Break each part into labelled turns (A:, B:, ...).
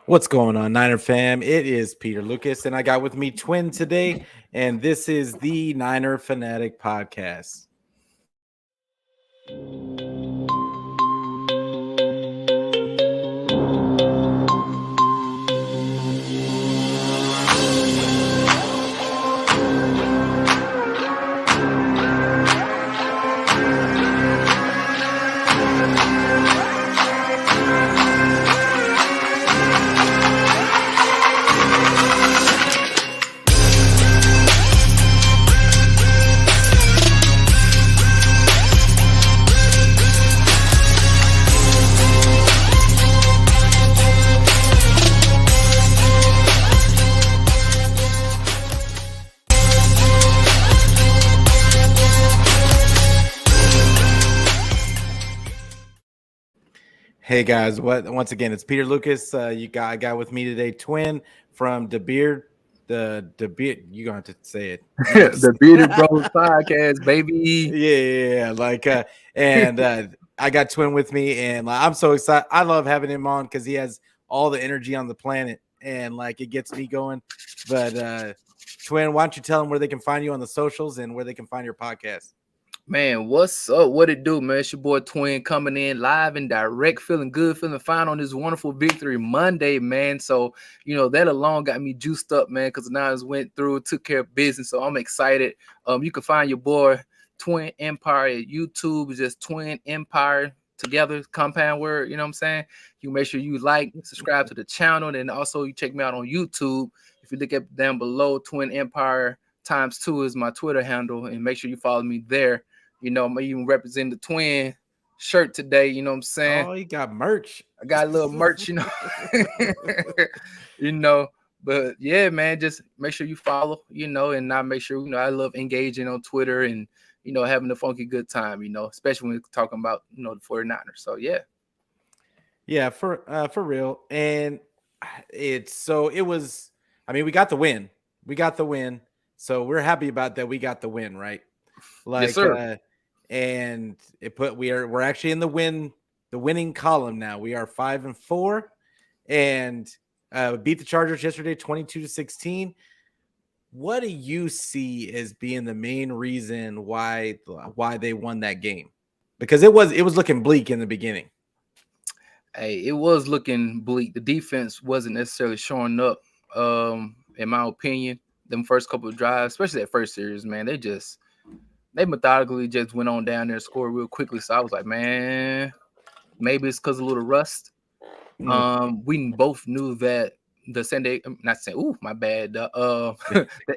A: What's going on, Niner fam? It is Peter Lucas, and I got with me Twin today, and this is the Niner Fanatic Podcast. Hey guys, once again it's Peter Lucas. I got with me today Twin from DeBeard. The you're gonna have to say it.
B: The Bearded Bros podcast, baby.
A: Yeah. I got Twin with me, and I'm so excited. I love having him on because he has all the energy on the planet, and it gets me going. But Twin, why don't you tell them where they can find you on the socials and where they can find your podcast?
B: Man, what's up? What it do, man? It's your boy Twin coming in live and direct, feeling good, feeling fine on this wonderful Victory Monday, man. So, that alone got me juiced up, man, because now I just went through, took care of business. So I'm excited. You can find your boy Twin Empire at YouTube. It's just Twin Empire together, compound word, you know what I'm saying? You make sure you like, subscribe to the channel, and also you check me out on YouTube. If you look up down below, Twin Empire ×2 is my Twitter handle, and make sure you follow me there. I'm even representing the Twin shirt today. You know what I'm saying?
A: Oh, you got merch.
B: I got a little merch, But yeah, man, just make sure you follow, and I make sure, I love engaging on Twitter and, having a funky good time, especially when we're talking about, the 49ers. So, yeah.
A: Yeah, for real. And we got the win. So we're happy about that. We got the win, right?
B: Yes, sir.
A: And we're actually in the winning column now. We are 5-4 and beat the Chargers yesterday 22-16. What do you see as being the main reason why they won that game? Because it was looking bleak in the beginning.
B: Hey, it was looking bleak. The defense wasn't necessarily showing up, in my opinion. Them first couple of drives, especially that first series, man, they methodically just went on down there and scored real quickly. So I was like, man, maybe it's because of a little rust. We both knew that the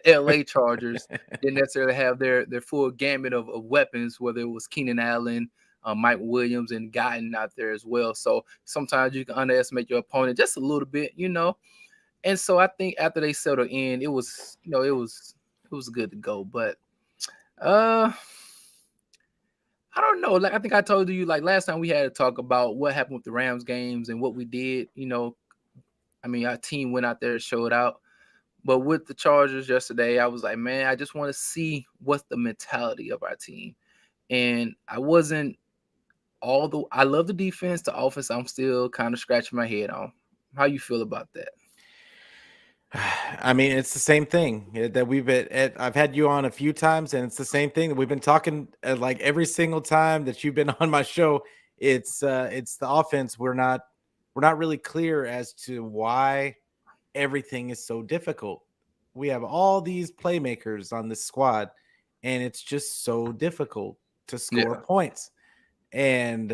B: LA Chargers didn't necessarily have their full gamut of weapons, whether it was Keenan Allen, Mike Williams, and Guyton out there as well. So sometimes you can underestimate your opponent just a little bit, And so I think after they settled in, it was good to go. But I don't know. I think I told you last time we had to talk about what happened with the Rams games and what we did. Our team went out there and showed out. But with the Chargers yesterday, I was like, man, I just want to see what's the mentality of our team. And I wasn't I love the defense, the offense. I'm still kind of scratching my head on. How you feel about that?
A: It's the same thing that I've had you on a few times, and it's the same thing that we've been talking every single time that you've been on my show. It's the offense. We're not really clear as to why everything is so difficult. We have all these playmakers on this squad, and it's just so difficult to score points. And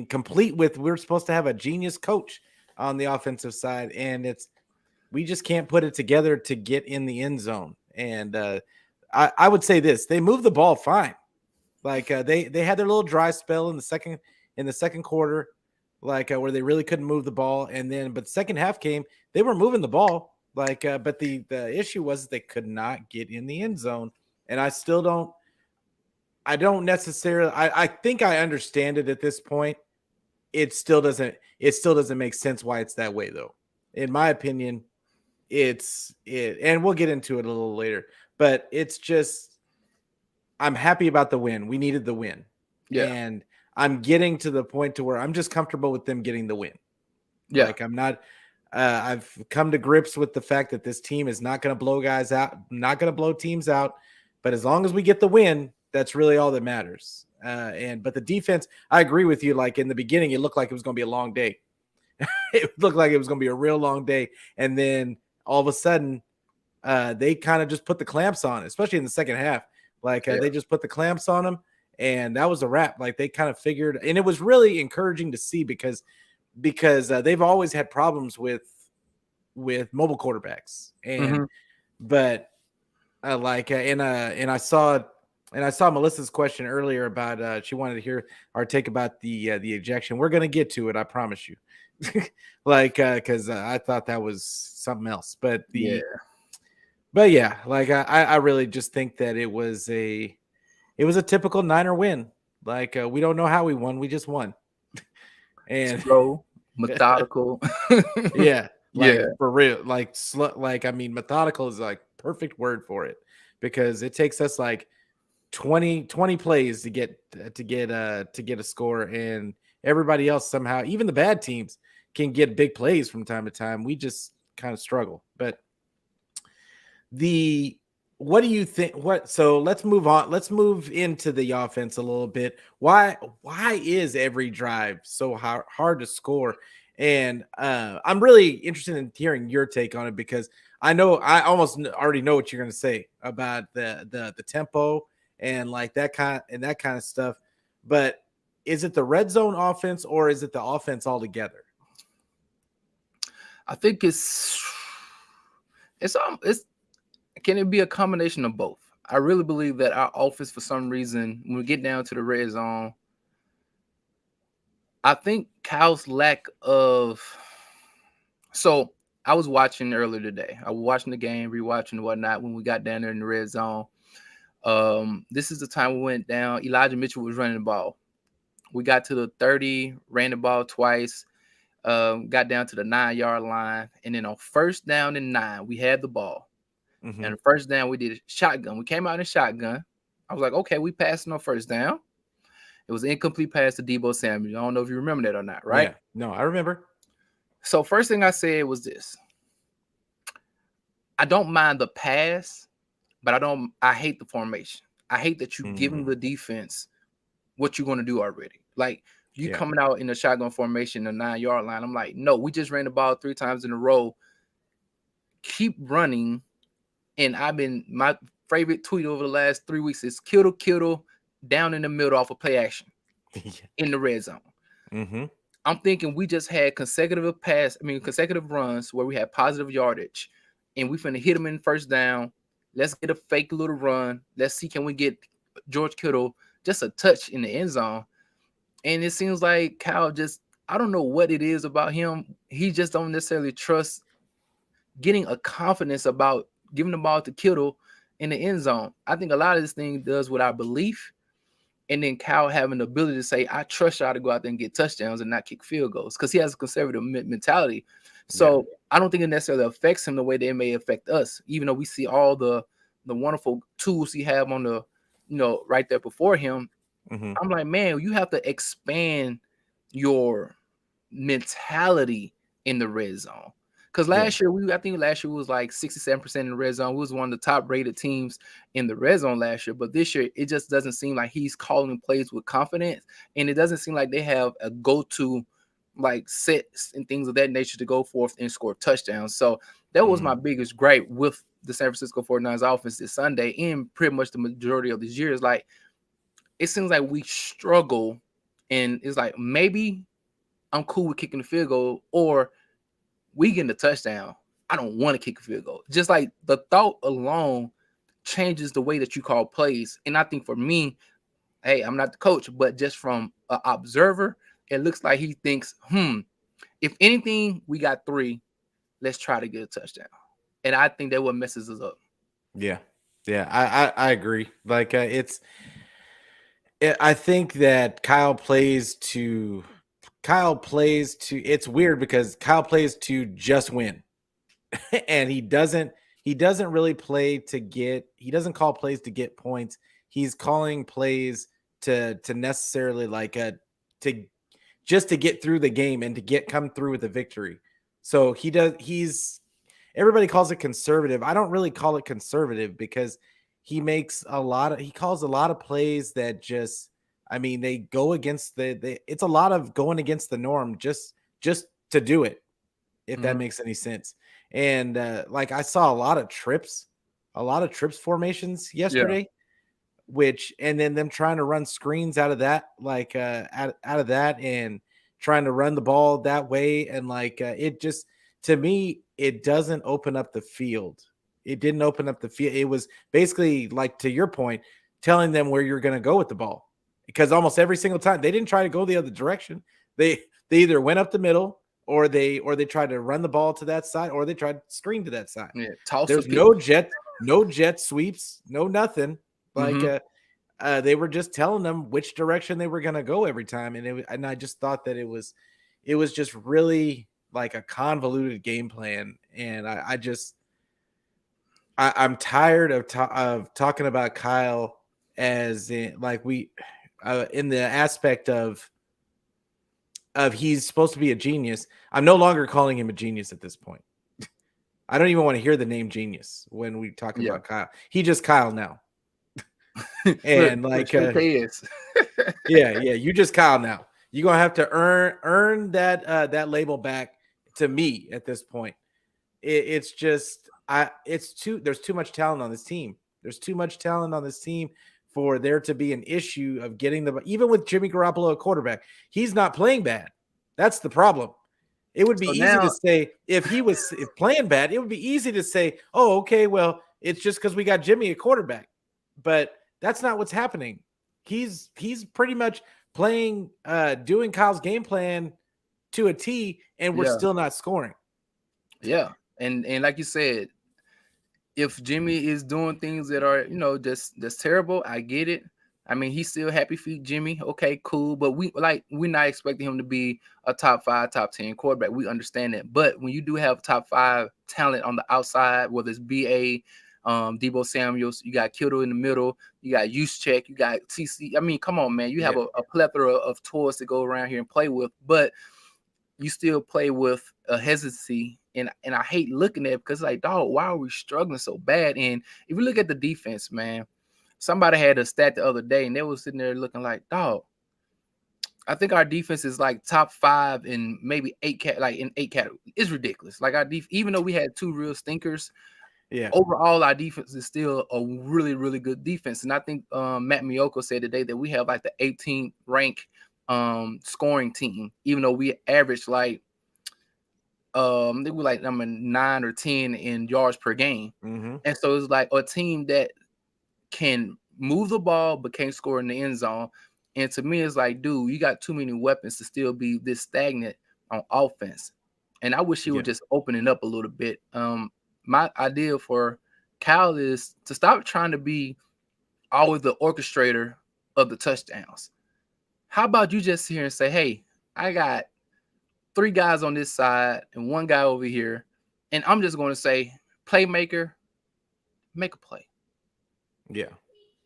A: complete with we're supposed to have a genius coach on the offensive side, and we just can't put it together to get in the end zone. And I would say this: they moved the ball fine. They had their little dry spell in the second quarter, where they really couldn't move the ball. But the second half came, they were moving the ball. But the issue was they could not get in the end zone. And I still don't. I don't necessarily. I think I understand it at this point. It still doesn't make sense why it's that way, though. In my opinion. And we'll get into it a little later, but it's just, I'm happy about the win. We needed the win. Yeah. And I'm getting to the point to where I'm just comfortable with them getting the win. Yeah. I'm not, I've come to grips with the fact that this team is not going to blow guys out, not going to blow teams out. But as long as we get the win, that's really all that matters. But the defense, I agree with you. Like in the beginning, it looked like it was going to be a long day. It looked like it was going to be a real long day, and then all of a sudden, they kind of just put the clamps on, especially in the second half. Like they just put the clamps on them, and that was a wrap. Like they kind of figured, and it was really encouraging to see because they've always had problems with mobile quarterbacks, and but and I saw Melissa's question earlier about she wanted to hear our take about the ejection. We're gonna get to it, I promise you. Because I thought that was something else, but like I really just think that it was a typical Niner win. Like we don't know how we won, we just won. And
B: slow, methodical.
A: Yeah, for real. Like I mean, methodical is like perfect word for it, because it takes us like 20 plays to get a score, and everybody else somehow, even the bad teams, can get big plays from time to time. We just kind of struggle. But what do you think? So let's move on. Let's move into the offense a little bit. Why is every drive so hard to score? And I'm really interested in hearing your take on it, because I know I almost already know what you're going to say about the tempo and like that kind of stuff. But is it the red zone offense, or is it the offense altogether?
B: I think can it be a combination of both? I really believe that our offense, for some reason, when we get down to the red zone, I think Kyle's lack of. So I was watching earlier today. I was watching the game, rewatching whatnot when we got down there in the red zone. This is the time we went down. Elijah Mitchell was running the ball. We got to the 30, ran the ball twice. Got down to the 9-yard line, and then on first down and 9, we had the ball. And the first down, we did a shotgun. We came out in shotgun. I was like, okay, we passed on first down. It was an incomplete pass to Deebo Samuel. I don't know if you remember that or not, right?
A: Yeah, no, I remember.
B: So first thing I said was this. I don't mind the pass, but I hate the formation. I hate that you're giving the defense what you're going to do already. Like, you coming out in a shotgun formation, the 9-yard line. I'm like, no, we just ran the ball 3 times in a row. Keep running. And my favorite tweet over the last 3 weeks is Kittle down in the middle off of play action in the red zone. I'm thinking we just had consecutive runs where we had positive yardage, and we finna hit them in first down. Let's get a fake little run. Let's see, can we get George Kittle just a touch in the end zone? And it seems like Kyle I don't know what it is about him. He just don't necessarily trust getting a confidence about giving the ball to Kittle in the end zone. I think a lot of this thing does with our belief, and then Kyle having the ability to say, I trust y'all to go out there and get touchdowns and not kick field goals, because he has a conservative mentality. So I don't think it necessarily affects him the way they may affect us, even though we see all the wonderful tools he have on the, right there before him. I'm like, man, you have to expand your mentality in the red zone. Because last year, I think last year was like 67% in the red zone. We was one of the top rated teams in the red zone last year. But this year, it just doesn't seem like he's calling plays with confidence. And it doesn't seem like they have a go-to like sets and things of that nature to go forth and score touchdowns. So that was my biggest gripe with the San Francisco 49ers offense this Sunday, and pretty much the majority of this year. Is like, it seems like we struggle, and it's like, maybe I'm cool with kicking the field goal, or we getting the touchdown. I don't want to kick a field goal. Just like the thought alone changes the way that you call plays. And I think for me, hey, I'm not the coach, but just from an observer, it looks like he thinks, if anything, we got 3. Let's try to get a touchdown. And I think that what messes us up.
A: Yeah. I agree. Like I think that Kyle plays to. It's weird because Kyle plays to just win, and he doesn't really play to get. He doesn't call plays to get points. He's calling plays to necessarily like to just to get through the game and to come through with a victory. So everybody calls it conservative. I don't really call it conservative because he calls a lot of plays that just, I mean, they go against it's a lot of going against the norm just to do it, if that makes any sense. And like I saw a lot of trips formations yesterday, and then them trying to run screens out of that, like out of that, and trying to run the ball that way. And like it just, to me, it doesn't open up the field. It didn't open up the field. It was basically, like, to your point, telling them where you're going to go with the ball, because almost every single time they didn't try to go the other direction. They either went up the middle, or they tried to run the ball to that side, or they tried to screen to that side. There's no jet sweeps, no nothing. Like they were just telling them which direction they were going to go every time, and I just thought that it was just really like a convoluted game plan. And I'm tired of talking about Kyle as in, like, in the aspect of he's supposed to be a genius. I'm no longer calling him a genius at this point. I don't even want to hear the name genius when we talk about Kyle. He just Kyle now. And like you just Kyle now. You're gonna have to earn that label back to me at this point. It's just there's too much talent on this team. There's too much talent on this team for there to be an issue of getting even with Jimmy Garoppolo at quarterback. He's not playing bad. That's the problem. It would be easy to say, if he was playing bad, it would be easy to say, oh, okay, well, it's just because we got Jimmy at quarterback. But that's not what's happening. He's pretty much playing, doing Kyle's game plan to a T, and we're still not scoring.
B: Yeah. And like you said, if Jimmy is doing things that are, that's terrible, I get it. I mean, he's still happy feet Jimmy. Okay, cool. But we're not expecting him to be a top 5, top 10 quarterback. We understand that. But when you do have top 5 talent on the outside, whether it's BA, Debo Samuels, you got Kittle in the middle, you got Juszczyk, you got TC. I mean, come on, man. You have a plethora of toys to go around here and play with, but you still play with a hesitancy. And I hate looking at it, because, like, dog, why are we struggling so bad? And if you look at the defense, man, somebody had a stat the other day, and they were sitting there looking like, dog, I think our defense is like top 5 in maybe 8 categories. It's ridiculous. Like, our even though we had 2 real stinkers, overall our defense is still a really, really good defense. And I think Matt Miyoko said today that we have like the 18th rank scoring team, even though we average like they were like number 9 or 10 in yards per game. And so it's like a team that can move the ball but can't score in the end zone. And to me, it's like, dude, you got too many weapons to still be this stagnant on offense. And I wish he would just open it up a little bit. My idea for Kyle is to stop trying to be always the orchestrator of the touchdowns. How about you just sit here and say, hey, I got 3 guys on this side and 1 guy over here, and I'm just going to say, playmaker, make a play.
A: Yeah.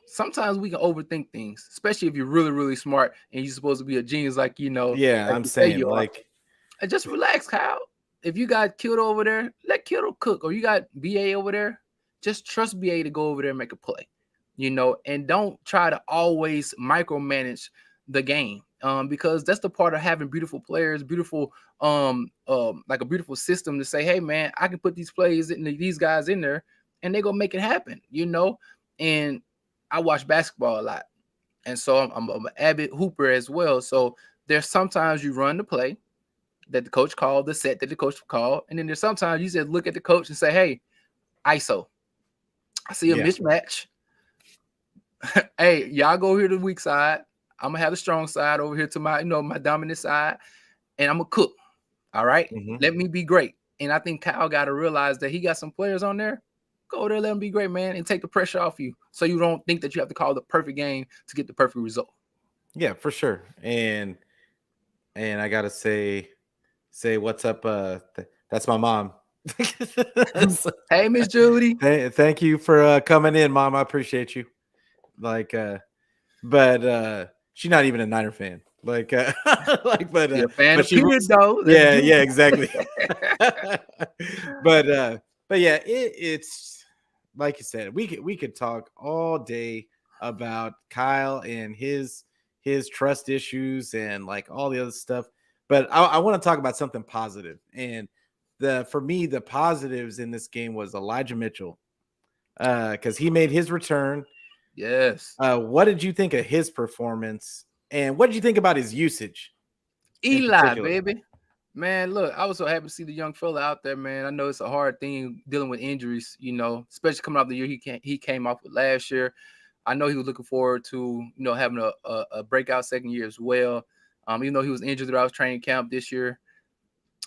B: Sometimes we can overthink things, especially if you're really, really smart and you're supposed to be a genius, like,
A: Yeah,
B: like
A: I'm saying, like,
B: and just relax, Kyle. If you got Kittle over there, let Kittle cook. Or you got BA over there, just trust BA to go over there and make a play, and don't try to always micromanage the game. Because that's the part of having beautiful players, beautiful, like a beautiful system to say, hey, man, I can put these plays in these guys in there and they're going to make it happen, And I watch basketball a lot. And so I'm an avid hooper as well. So there's sometimes you run the play that the coach called, the set that the coach called. And then there's sometimes you just look at the coach and say, hey, ISO, I see a mismatch. Hey, y'all go here to the weak side. I'm gonna have the strong side over here to my, my dominant side, and I'm gonna cook. All right, let me be great. And I think Kyle got to realize that he got some players on there. Go there, let them be great, man, and take the pressure off you, so you don't think that you have to call the perfect game to get the perfect result. Yeah,
A: for sure. And I gotta say what's up. That's my mom.
B: Hey, Miss Judy.
A: Thank you for coming in, Mom. I appreciate you. Like, but she's not even a Niner fan. Like,
B: You're a fan
A: but
B: of
A: she,
B: Peter, though. Let's
A: yeah,
B: get
A: yeah, exactly.
B: it.
A: But yeah, it's like you said, we could talk all day about Kyle and his trust issues and like all the other stuff. But I want to talk about something positive. And the for me, the positives in this game was Elijah Mitchell, because he made his return.
B: Yes.
A: What did you think of his performance? And what did you think about his usage in
B: Eli,
A: particular?
B: baby. Man, look, I was so happy to see the young fella out there, man. I know it's a hard thing dealing with injuries, especially coming off the year he came off with last year. I know he was looking forward to, having a breakout second year as well. Even though he was injured throughout training camp this year,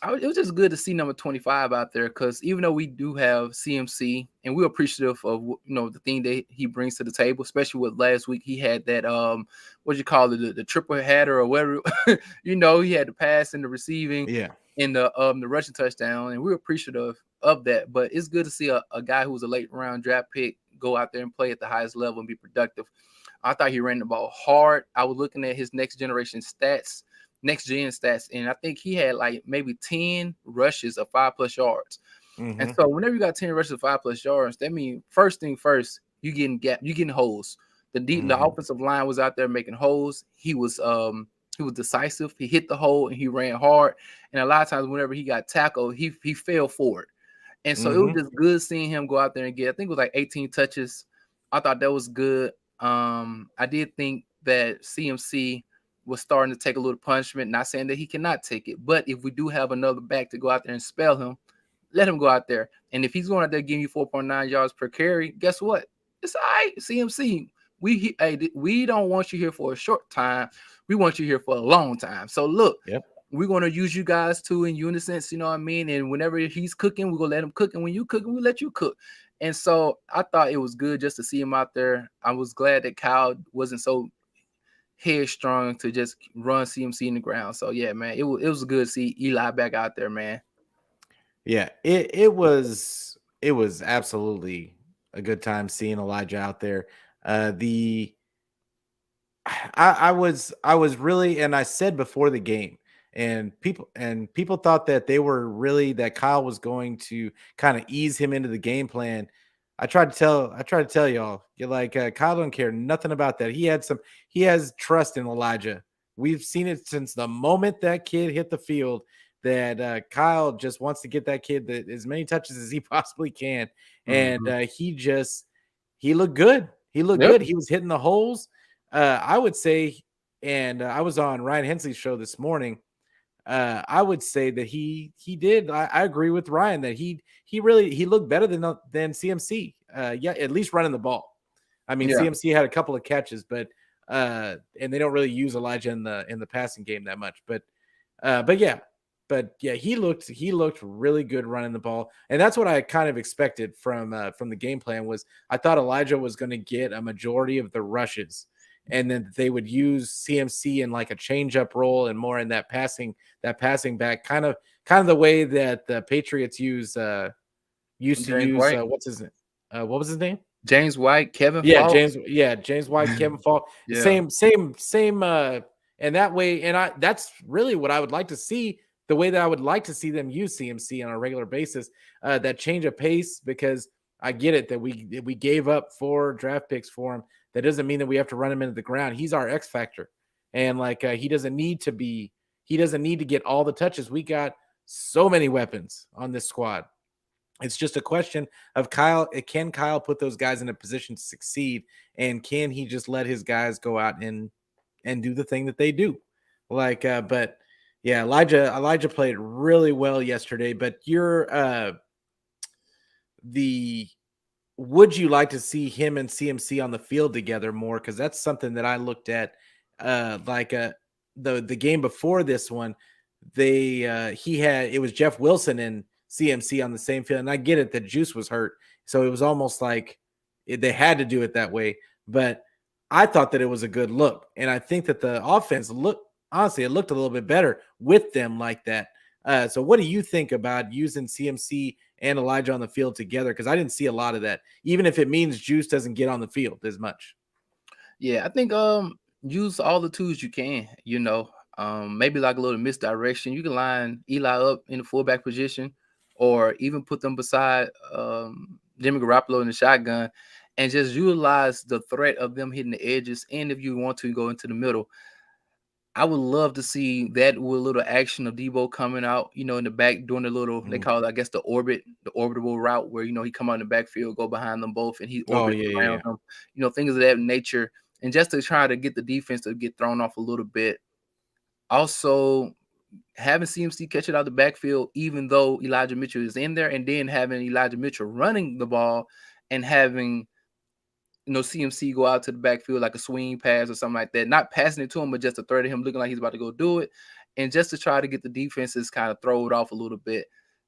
B: it was just good to see number 25 out there, because even though we do have CMC and we're appreciative of the thing that he brings to the table, especially with last week he had that what do you call it, the triple header or whatever. He had the pass and the receiving
A: Yeah.
B: and the rushing touchdown, and we're appreciative of that. But it's good to see a guy who was a late round draft pick go out there and play at the highest level and be productive. I thought he ran the ball hard. I was looking at his next gen stats, and I think he had like maybe 10 rushes of 5+ yards. And
A: Mm-hmm.
B: so whenever you got 10 rushes of 5+ yards, that means first thing first, you getting holes. The offensive line was out there making holes. He was decisive. He hit the hole and he ran hard. And a lot of times whenever he got tackled, he fell forward. And so it was just good seeing him go out there and get, I think it was like 18 touches. I thought that was good. I did think that CMC was starting to take a little punishment. Not saying that he cannot take it, but if we do have another back to go out there and spell him, let him go out there. And if he's going out there giving you 4.9 yards per carry, guess what? It's all right. CMC, we don't want you here for a short time. We want you here for a long time. So look,
A: Yep.
B: we're going to use you guys too in unison, you know what I mean? And whenever he's cooking, we're going to let him cook. And when you cooking, we let you cook. And so I thought it was good just to see him out there. I was glad that Kyle wasn't so headstrong to just run CMC in the ground. So yeah, man, it was good to see Eli back out there, man.
A: Yeah, it was absolutely a good time seeing Elijah out there. The I was really, and I said before the game, and people thought that they were really that Kyle was going to kind of ease him into the game plan. I tried to tell y'all, you're like, Kyle don't care nothing about that. He has trust in Elijah. We've seen it since the moment that kid hit the field, that Kyle just wants to get that kid as many touches as he possibly can. And he looked good. He looked
B: Yep.
A: good. He was hitting the holes. I would say, and I was on Ryan Hensley's show this morning. I would say that he did. I agree with Ryan that he looked better than CMC. Yeah, at least running the ball. I mean,
B: Yeah.
A: CMC had a couple of catches, but and they don't really use Elijah in the passing game that much. But yeah, he looked really good running the ball, and that's what I kind of expected from the game plan. Was I thought Elijah was going to get a majority of the rushes, and then they would use CMC in like a change up role and more in that passing back, kind of the way that the Patriots used to
B: James
A: use
B: White.
A: what's his name? What was his name?
B: James White, Kevin
A: Yeah,
B: Falk.
A: James White, Kevin Falk.
B: Yeah.
A: Same and that way, and that's really what I would like to see, the way that I would like to see them use CMC on a regular basis, that change of pace, because I get it that we gave up 4 draft picks for him. That doesn't mean that we have to run him into the ground. He's our X factor. And like he doesn't need to get all the touches. We got so many weapons on this squad. It's just a question of can Kyle put those guys in a position to succeed, and can he just let his guys go out and do the thing that they do? Like, but yeah, Elijah played really well yesterday. But would you like to see him and CMC on the field together more? Because that's something that I looked at, the game before this one. It was Jeff Wilson and CMC on the same field, and I get it that Juice was hurt, so it was almost like they had to do it that way. But I thought that it was a good look, and I think that the offense looked a little bit better with them like that. So what do you think about using CMC and Elijah on the field together? Because I didn't see a lot of that, even if it means Juice doesn't get on the field as much.
B: Yeah, I think use all the tools you can, you know. Maybe like a little misdirection. You can line Eli up in the fullback position, or even put them beside Jimmy Garoppolo in the shotgun, and just utilize the threat of them hitting the edges. And if you want to go into the middle, I would love to see that with a little action of Debo coming out, you know, in the back doing the little, they
A: Mhm.
B: call it, I guess, the orbitable route where, you know, he come out in the backfield, go behind them both, and he
A: Oh
B: orbits
A: yeah, yeah,
B: around
A: yeah.
B: them, you know, things of that nature. And just to try to get the defense to get thrown off a little bit. Also, having CMC catch it out the backfield, even though Elijah Mitchell is in there, and then having Elijah Mitchell running the ball and having, you know, CMC go out to the backfield like a swing pass or something like that. Not passing it to him, but just to threat him looking like he's about to go do it. And just to try to get the defenses kind of throw it off a little bit.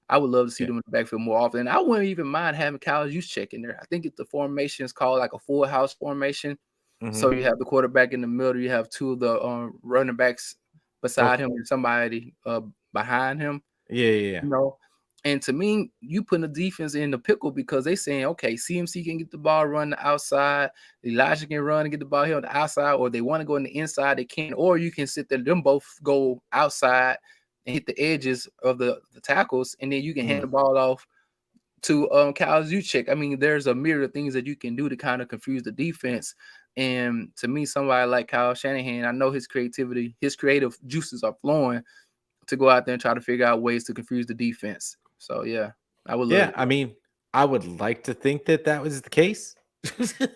B: I would love to see
A: Yeah.
B: them in the backfield more often. And I wouldn't even mind having Kyle Juszczyk in there. I think if the formation is called like a full house formation.
A: Hmm.
B: So you have the quarterback in the middle, you have two of the running backs beside
A: Okay.
B: him and somebody behind him,
A: Yeah, yeah, yeah.
B: you know. And to me, you putting the defense in the pickle because they saying, okay, CMC can get the ball, run the outside, Elijah can run and get the ball here on the outside, or they want to go on the inside, they can, or you can sit there, them both go outside and hit the edges of the tackles, and then you can hand
A: Mm.
B: the ball off to Kyle Juszczyk. I mean, there's a myriad of things that you can do to kind of confuse the defense. And to me, somebody like Kyle Shanahan, I know his creativity, his creative juices are flowing to go out there and try to figure out ways to confuse the defense. So yeah, I would love
A: Yeah,
B: it.
A: I mean, I would like to think that that was the case.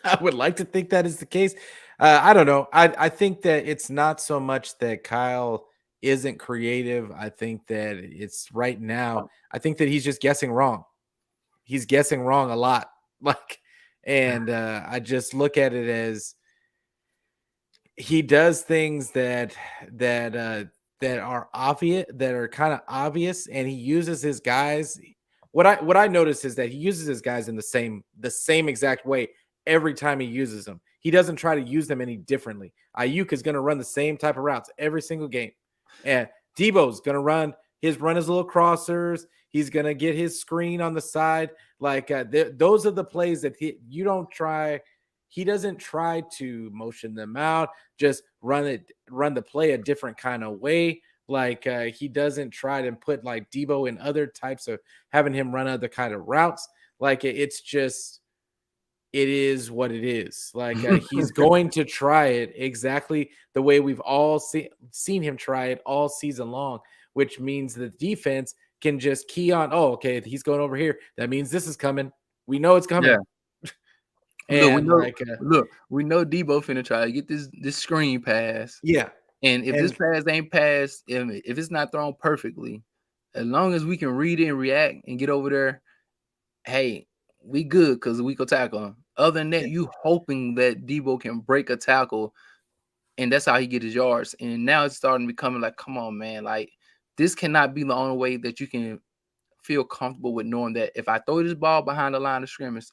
A: I would like to think that is the case. I don't know. I think that it's not so much that Kyle isn't creative. I think that it's right now. I think that he's just guessing wrong. He's guessing wrong a lot. Like, and I just look at it as he does things that are obvious, that are kind of obvious, and he uses his guys. What I notice is that he uses his guys in the same exact way every time he uses them. He doesn't try to use them any differently. Ayuk is going to run the same type of routes every single game, and Debo's going to run his little crossers. He's going to get his screen on the side. Like those are the plays that you don't try. He doesn't try to motion them out, just run the play a different kind of way. Like he doesn't try to put like Debo in other types of having him run other kind of routes. Like it's just it is what it is. Like he's going to try it exactly the way we've all seen him try it all season long, which means the defense can just key on. Oh, okay, he's going over here. That means this is coming. We know it's
B: Yeah.
A: coming. And like
B: Look, we know Debo finna try to get this screen pass.
A: yeah,
B: And if this
A: and
B: pass ain't passed, if it's not thrown perfectly, as long as we can read it and react and get over there, hey, we good because we could tackle him. Other than that, you hoping that Debo can break a tackle, and that's how he get his yards. And now it's starting becoming like, come on, man, like this cannot be the only way that you can feel comfortable with knowing that if I throw this ball behind the line of scrimmage,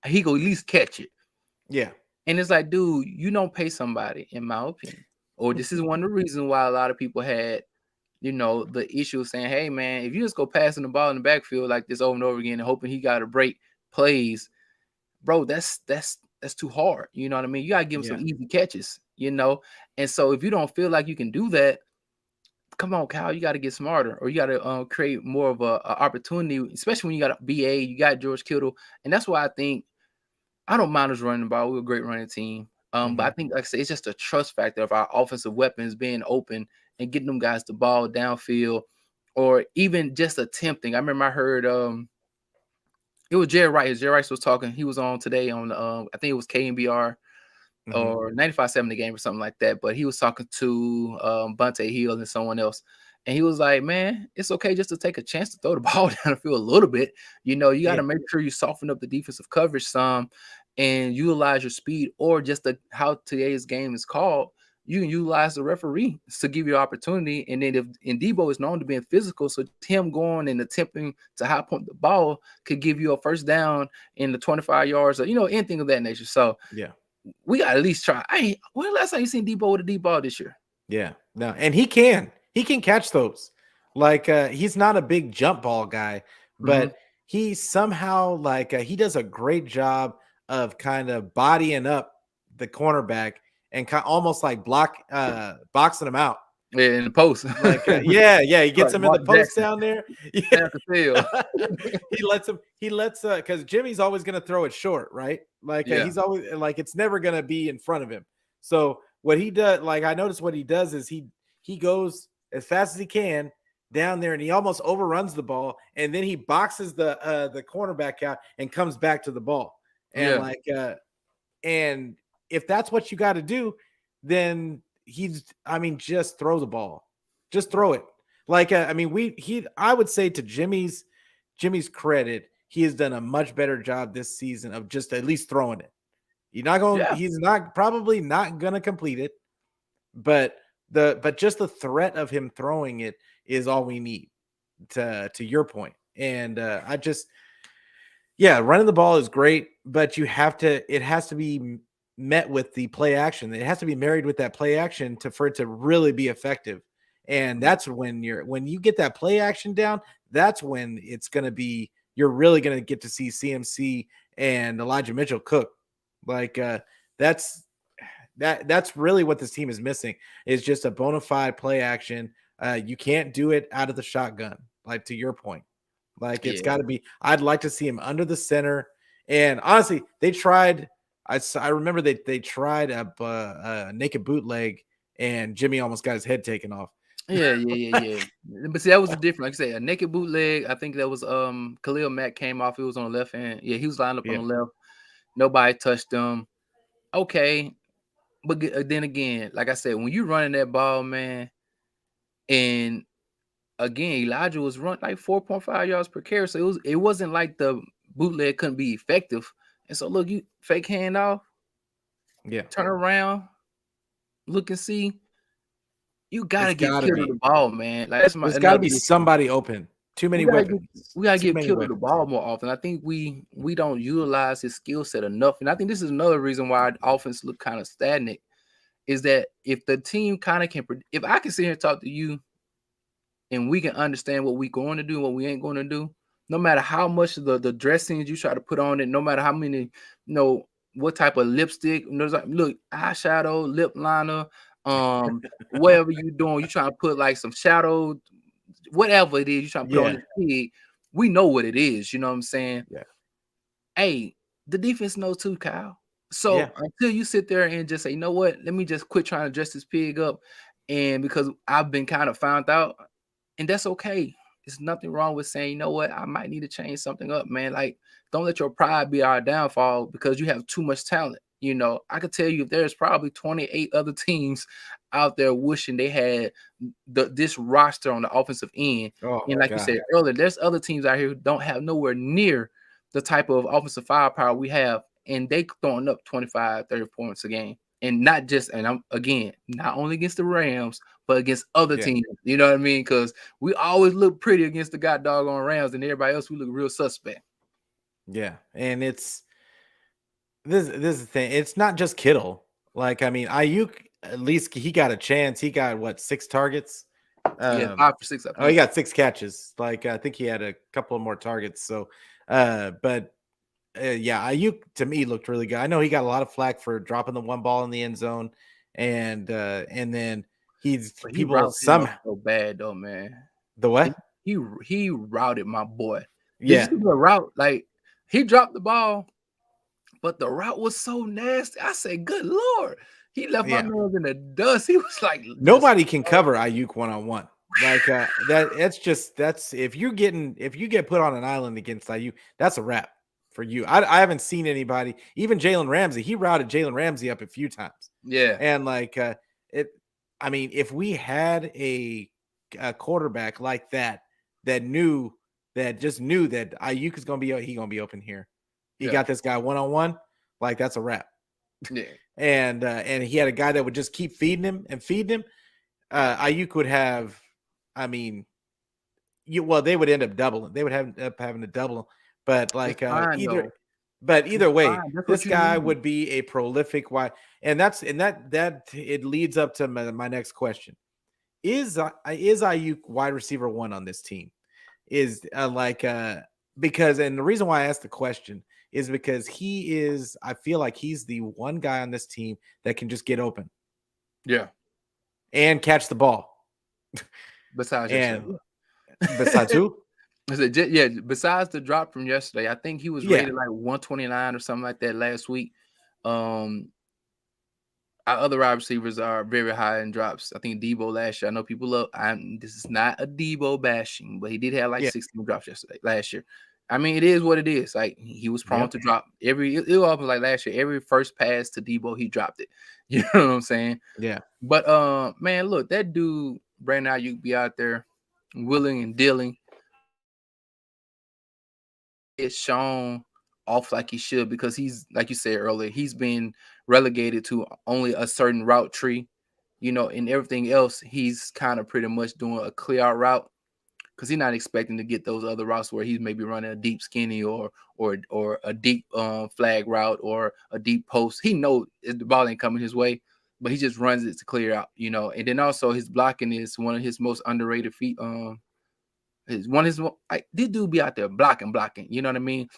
B: he go at least catch it.
A: yeah.
B: And it's like, dude, you don't pay somebody, in my opinion. Or this is one of the reasons why a lot of people had, you know, the issue of saying, hey, man, if you just go passing the ball in the backfield like this over and over again and hoping he got to break plays, bro, that's too hard. You know what I mean? You got to give him some
A: Yeah.
B: easy catches, you know? And so if you don't feel like you can do that, come on, Kyle, you got to get smarter, or you got to create more of a opportunity, especially when you got a BA, you got George Kittle. And that's why I think I don't mind us running the ball. We're a great running team. But I
A: Mhm.
B: think, like I said, it's just a trust factor of our offensive weapons being open and getting them guys the ball downfield, or even just attempting. I remember I heard it was Jerry Rice. Jerry Rice was talking. He was on today on I think it was KNBR
A: Mhm.
B: or 95.7 the game or something like that. But he was talking to Bunte Hill and someone else. And he was like, man, it's okay just to take a chance to throw the ball down the field a little bit. You know, you got
A: Yeah.
B: to make sure you soften up the defensive coverage some and utilize your speed, or just how today's game is called. You can utilize the referee to give you opportunity. And then and Debo is known to being physical, so him going and attempting to high point the ball could give you a first down in the 25 yards or, you know, anything of that nature. So
A: Yeah.
B: we got to at least try. When last time you seen Debo with a deep ball this year?
A: Yeah. No, and he can catch those. Like he's not a big jump ball guy,
B: Mm-hmm.
A: but he somehow like he does a great job of kind of bodying up the cornerback and almost like boxing him out.
B: Yeah, in the post.
A: Like he gets
B: Like
A: him in the
B: Mark
A: post
B: Jackson.
A: down there. Yeah.
B: Sam Cassell.
A: he lets because Jimmy's always gonna throw it short, right? Like he's always like it's never gonna be in front of him. So what he does, like I noticed what he does is he goes as fast as he can down there and he almost overruns the ball and then he boxes the cornerback out and comes back to the ball. And and if that's what you got to do, then just throw the ball. Just throw it. Like I would say to Jimmy's credit, he has done a much better job this season of just at least throwing it. He's probably not gonna complete it, but just the threat of him throwing it is all we need to your point. And running the ball is great, but it has to be met with the play action. It has to be married with that play action for it to really be effective. And that's when you get that play action down, that's when you're really going to get to see CMC and Elijah Mitchell cook. Like that's really what this team is missing, is just a bona fide play action. You can't do it out of the shotgun, like to your point. Like it's got to be. I'd like to see him under the center. And honestly, they tried. I remember they tried a naked bootleg, and Jimmy almost got his head taken off.
B: Yeah. But see, that was the difference. Like I said, a naked bootleg. I think that was Khalil Mack came off. It was on the left hand. Yeah, he was lined up on the left. Nobody touched him. Okay, but then again, like I said, when you running that ball, man, and again, Elijah was running like 4.5 yards per carry, so it wasn't like the bootleg couldn't be effective. And so look, you fake handoff, turn around, look and see. You gotta get killed to the ball, man. Like
A: there's got to be somebody open. Too many weapons.
B: We gotta get killed to the ball more often. I think we don't utilize his skill set enough, and I think this is another reason why our offense look kind of stagnant. Is that if the team kind of if I can sit here and talk to you, and we can understand what we're going to do and what we ain't going to do, no matter how much of the dressings you try to put on it, no matter how many, what type of lipstick, look, eyeshadow, lip liner, whatever you're doing, you trying to put like some shadow, whatever it is you trying to put on the pig, we know what it is. You know what I'm saying?
A: Yeah.
B: Hey, the defense knows too, Kyle. So until you sit there and just say, you know what, let me just quit trying to dress this pig up, and because I've been kind of found out, and that's okay. There's nothing wrong with saying, you know what, I might need to change something up, man. Like, don't let your pride be our downfall because you have too much talent. I could tell you there's probably 28 other teams out there wishing they had this roster on the offensive end. And like you said earlier, there's other teams out here who don't have nowhere near the type of offensive firepower we have, and they throwing up 25, 30 points a game. And not I'm not only against the Rams, but against other teams. You know what I mean? Because we always look pretty against the god doggone Rams, and everybody else we look real suspect.
A: Yeah, and this is the thing. It's not just Kittle. Like, Ayuk, at least he got a chance. He got 6 targets?
B: 5 for 6.
A: He got 6 catches. Like, I think he had a couple of more targets. So, Ayuk to me looked really good. I know he got a lot of flack for dropping the one ball in the end zone, and then people somehow
B: so bad though, man.
A: The what?
B: He routed my boy.
A: Yeah,
B: the route, like he dropped the ball, but the route was so nasty. I said, "Good Lord!" He left my nose in the dust. He was like,
A: nobody can cover Ayuk one-on-one. Like that's if you get put on an island against Ayuk, that's a wrap for you. I haven't seen anybody, even Jalen Ramsey. He routed Jalen Ramsey up a few times.
B: Yeah,
A: and like if we had a quarterback like that just knew that Ayuk is gonna be open here. He got this guy one-on-one, like that's a wrap.
B: Yeah,
A: and he had a guy that would just keep feeding him. Ayuk would have. They would end up doubling. They would end up having to double. But either way, this guy would be a prolific wide, and that it leads up to my next question: Is Ayuk wide receiver 1 on this team? Is because, and the reason why I asked the question is because I feel like he's the one guy on this team that can just get open
B: Yeah.
A: and catch the ball.
B: Besides yesterday.
A: And besides who?
B: Yeah, besides the drop from yesterday, I think he was
A: Yeah.
B: rated like 129 or something like that last week. Our other wide receivers are very high in drops. I think Debo last year. I know people love. This is not a Debo bashing, but he did have like
A: Yeah.
B: 16 drops last year. I mean, it is what it is. Like he was prone
A: Yep.
B: to drop it was like last year. Every first pass to Debo, he dropped it. You know what I'm saying?
A: Yeah.
B: But man, look, that dude Brandon Ayuk be out there willing and dealing. It's shown off like he should because he's, like you said earlier, he's been relegated to only a certain route tree, you know, and everything else he's kind of pretty much doing a clear out route because he's not expecting to get those other routes where he's maybe running a deep skinny or a deep flag route or a deep post. He knows the ball ain't coming his way, but he just runs it to clear out, you know. And then also his blocking is one of his most underrated feet. This dude be out there blocking, you know what I mean?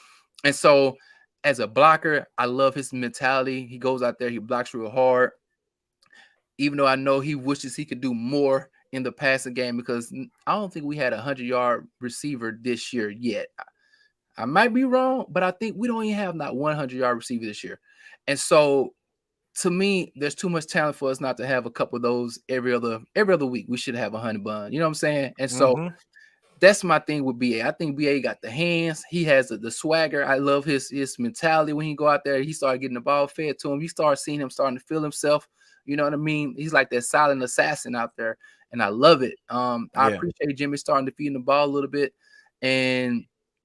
B: And so as a blocker, I love his mentality. He goes out there, he blocks real hard. Even though I know he wishes he could do more in the passing game because I don't think we had a 100-yard receiver this year yet. I might be wrong, but I think we don't even have not 100-yard receiver this year. And so to me, there's too much talent for us not to have a couple of those every other week. We should have a Honey Bun. You know what I'm saying? And so that's my thing with BA. I think BA got the hands. He has the swagger. I love his mentality when he go out there. He started getting the ball fed to him. You start seeing him starting to feel himself. You know what I mean? He's like that silent assassin out there, and I love it. I appreciate Jimmy starting to feed the ball a little bit, and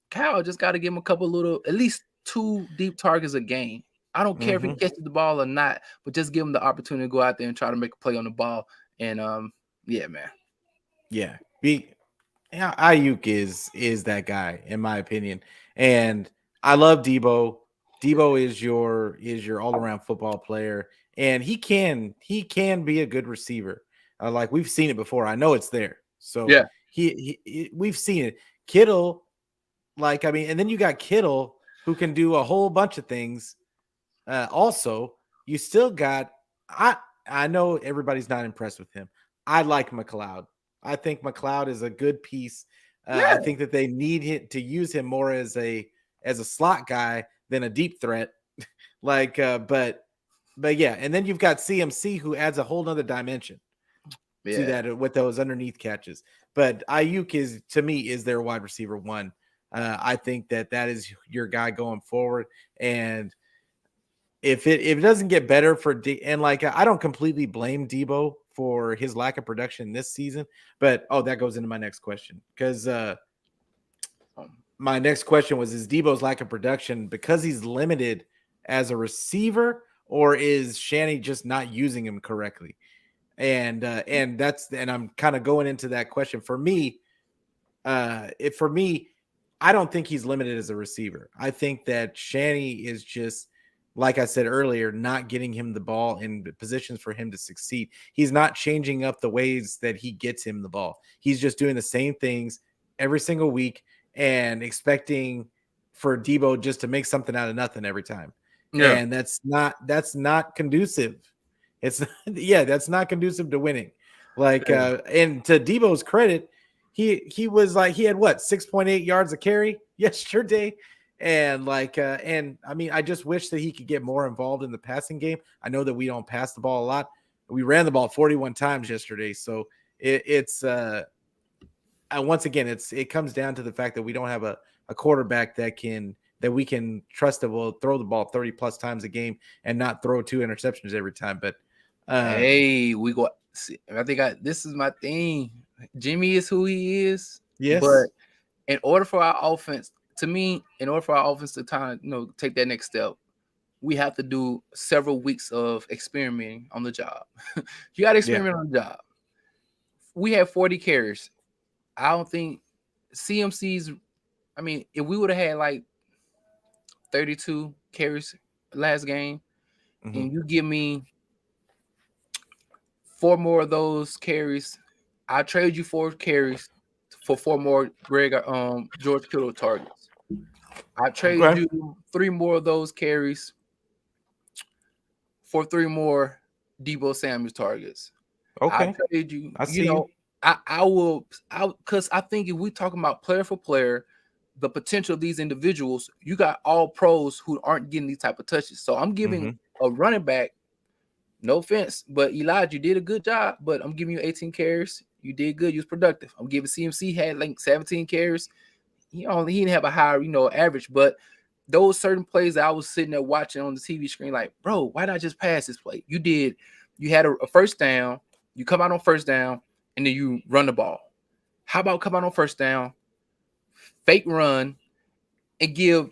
B: Kyle just got to give him a couple little, at least 2 deep targets a game. I don't care if he catches the ball or not, but just give him the opportunity to go out there and try to make a play on the ball. And yeah, man.
A: Yeah. Ayuk is that guy in my opinion, and I love Debo. Debo is your all around football player, and he can be a good receiver. Like we've seen it before. I know it's there. So
B: Yeah,
A: we've seen it. Kittle, like I mean, and then you got Kittle who can do a whole bunch of things. Also, you still got I know everybody's not impressed with him. I like McLeod. I think McLeod is a good piece. I think that they need to use him more as a slot guy than a deep threat. But yeah, and then you've got CMC who adds a whole nother dimension to that with those underneath catches. But Ayuk is, to me, is their wide receiver one. I think that is your guy going forward. And if it doesn't get better and like I don't completely blame Debo for his lack of production this season, but that goes into my next question because my next question was: is Debo's lack of production because he's limited as a receiver, or is Shanny just not using him correctly? And I'm kind of going into that question for me. I don't think he's limited as a receiver. I think that Shanny is just, like I said earlier, not getting him the ball in positions for him to succeed. He's not changing up the ways that he gets him the ball. He's just doing the same things every single week and expecting for Debo just to make something out of nothing every time. Yeah. And that's not conducive. That's not conducive to winning. And to Debo's credit, he was like, he had 6.8 yards a carry yesterday. And and I mean, I just wish that he could get more involved in the passing game. I know that we don't pass the ball a lot. We ran the ball 41 times yesterday. So once again, it comes down to the fact that we don't have a quarterback that we can trust that will throw the ball 30 plus times a game and not throw 2 interceptions every time. But
B: hey, we go. I think this is my thing. Jimmy is who he is.
A: Yes.
B: But in order for our offense, to me, in order for our offense to take that next step, we have to do several weeks of experimenting on the job. You got to experiment on the job. We have 40 carries. I don't think CMC's. I mean, if we would have had like 32 carries last game, and you give me 4 more of those carries, I'll trade you 4 carries for 4 more George Kittle targets. I trade
A: Okay.
B: you 3 more of those carries for 3 more Debo Samuel targets. I
A: Okay.
B: trade you,
A: I
B: you
A: see
B: know, I will, because I think if we talking about player for player, the potential of these individuals, you got all pros who aren't getting these type of touches. So I'm giving a running back, no offense, but Elijah, you did a good job, but I'm giving you 18 carries. You did good. You was productive. I'm giving CMC had like 17 carries. He didn't have a higher, average, but those certain plays that I was sitting there watching on the TV screen, like, bro, why not just pass this play? You had a first down, you come out on first down, and then you run the ball. How about come out on first down, fake run, and give,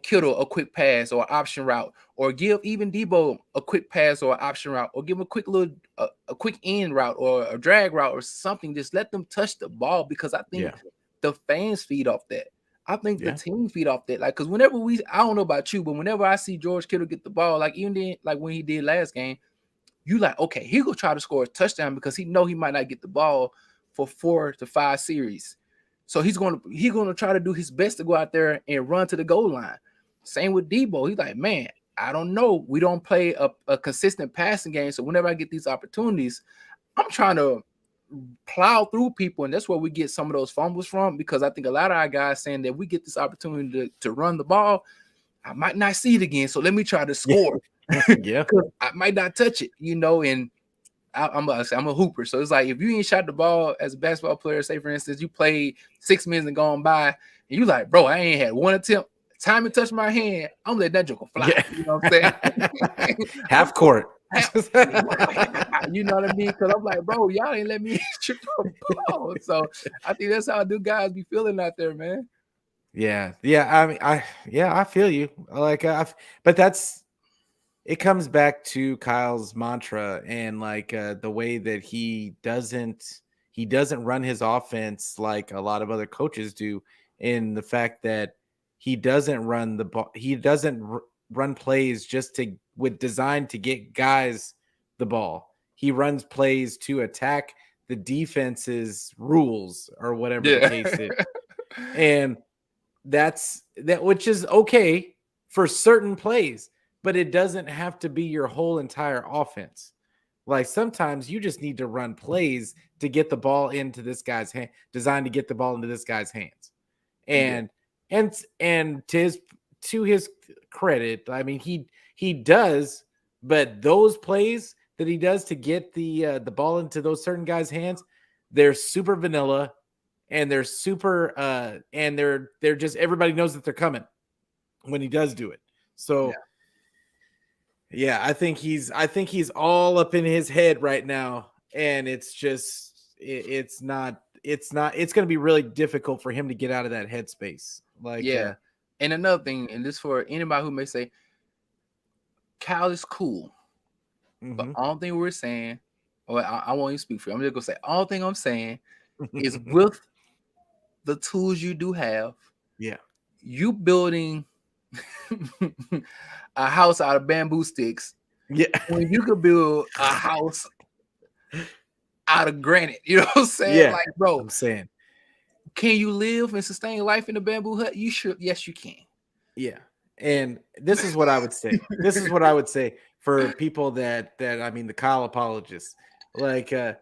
B: Kittle a quick pass or option route, or give even Debo a quick pass or option route, or give him a quick little a quick end route or a drag route or something. Just let them touch the ball, because I think the fans feed off that. I think the team feed off that. Like, because whenever I don't know about you, but whenever I see George Kittle get the ball, like even then, like when he did last game, you like, okay, he go try to score a touchdown because he know he might not get the ball for 4 to 5 series. So he's gonna try to do his best to go out there and run to the goal line. Same with Debo. He's like, man, I don't know. We don't play a consistent passing game. So whenever I get these opportunities, I'm trying to plow through people, and that's where we get some of those fumbles from, because I think a lot of our guys saying that we get this opportunity to run the ball, I might not see it again, so let me try to score.
A: Yeah.
B: I might not touch it, and I'm a hooper. So it's like, if you ain't shot the ball as a basketball player, say for instance, you played 6 minutes and gone by, and you like, bro, I ain't had one attempt. Time it touched my hand, I'm letting that joker fly.
A: Yeah.
B: You know what I'm saying?
A: Half court.
B: You know what I mean? Because I'm like, bro, y'all ain't let me trip the ball. So I think that's how the guys be feeling out there, man.
A: Yeah. I mean, I feel you. Like, but it comes back to Kyle's mantra, and like the way that he doesn't run his offense like a lot of other coaches do, in the fact that he doesn't run the ball. He doesn't run plays just with design to get guys the ball. He runs plays to attack the defense's rules or whatever the case is. And which is okay for certain plays, but it doesn't have to be your whole entire offense. Like, sometimes you just need to run plays to get the ball into this guy's hand, designed to get the ball into this guy's hands. And to his credit, I mean, he does, but those plays that he does to get the ball into those certain guys' hands, they're super vanilla, and they're super and they're just, everybody knows that they're coming when he does do it. So I think he's all up in his head right now, and it's just it's going to be really difficult for him to get out of that headspace. Like,
B: and another thing, and this for anybody who may say Kyle is cool, but all thing we're saying, or I won't even speak for you, I'm just gonna say all thing I'm saying is, with the tools you do have, you building a house out of bamboo sticks, when you could build a house out of granite. You know what I'm saying? Like, bro,
A: I'm saying,
B: can you live and sustain life in a bamboo hut? You should. Yes, you can.
A: Yeah. And this is what I would say. This is what I would say for people that I mean, the Kyle apologists. Like, and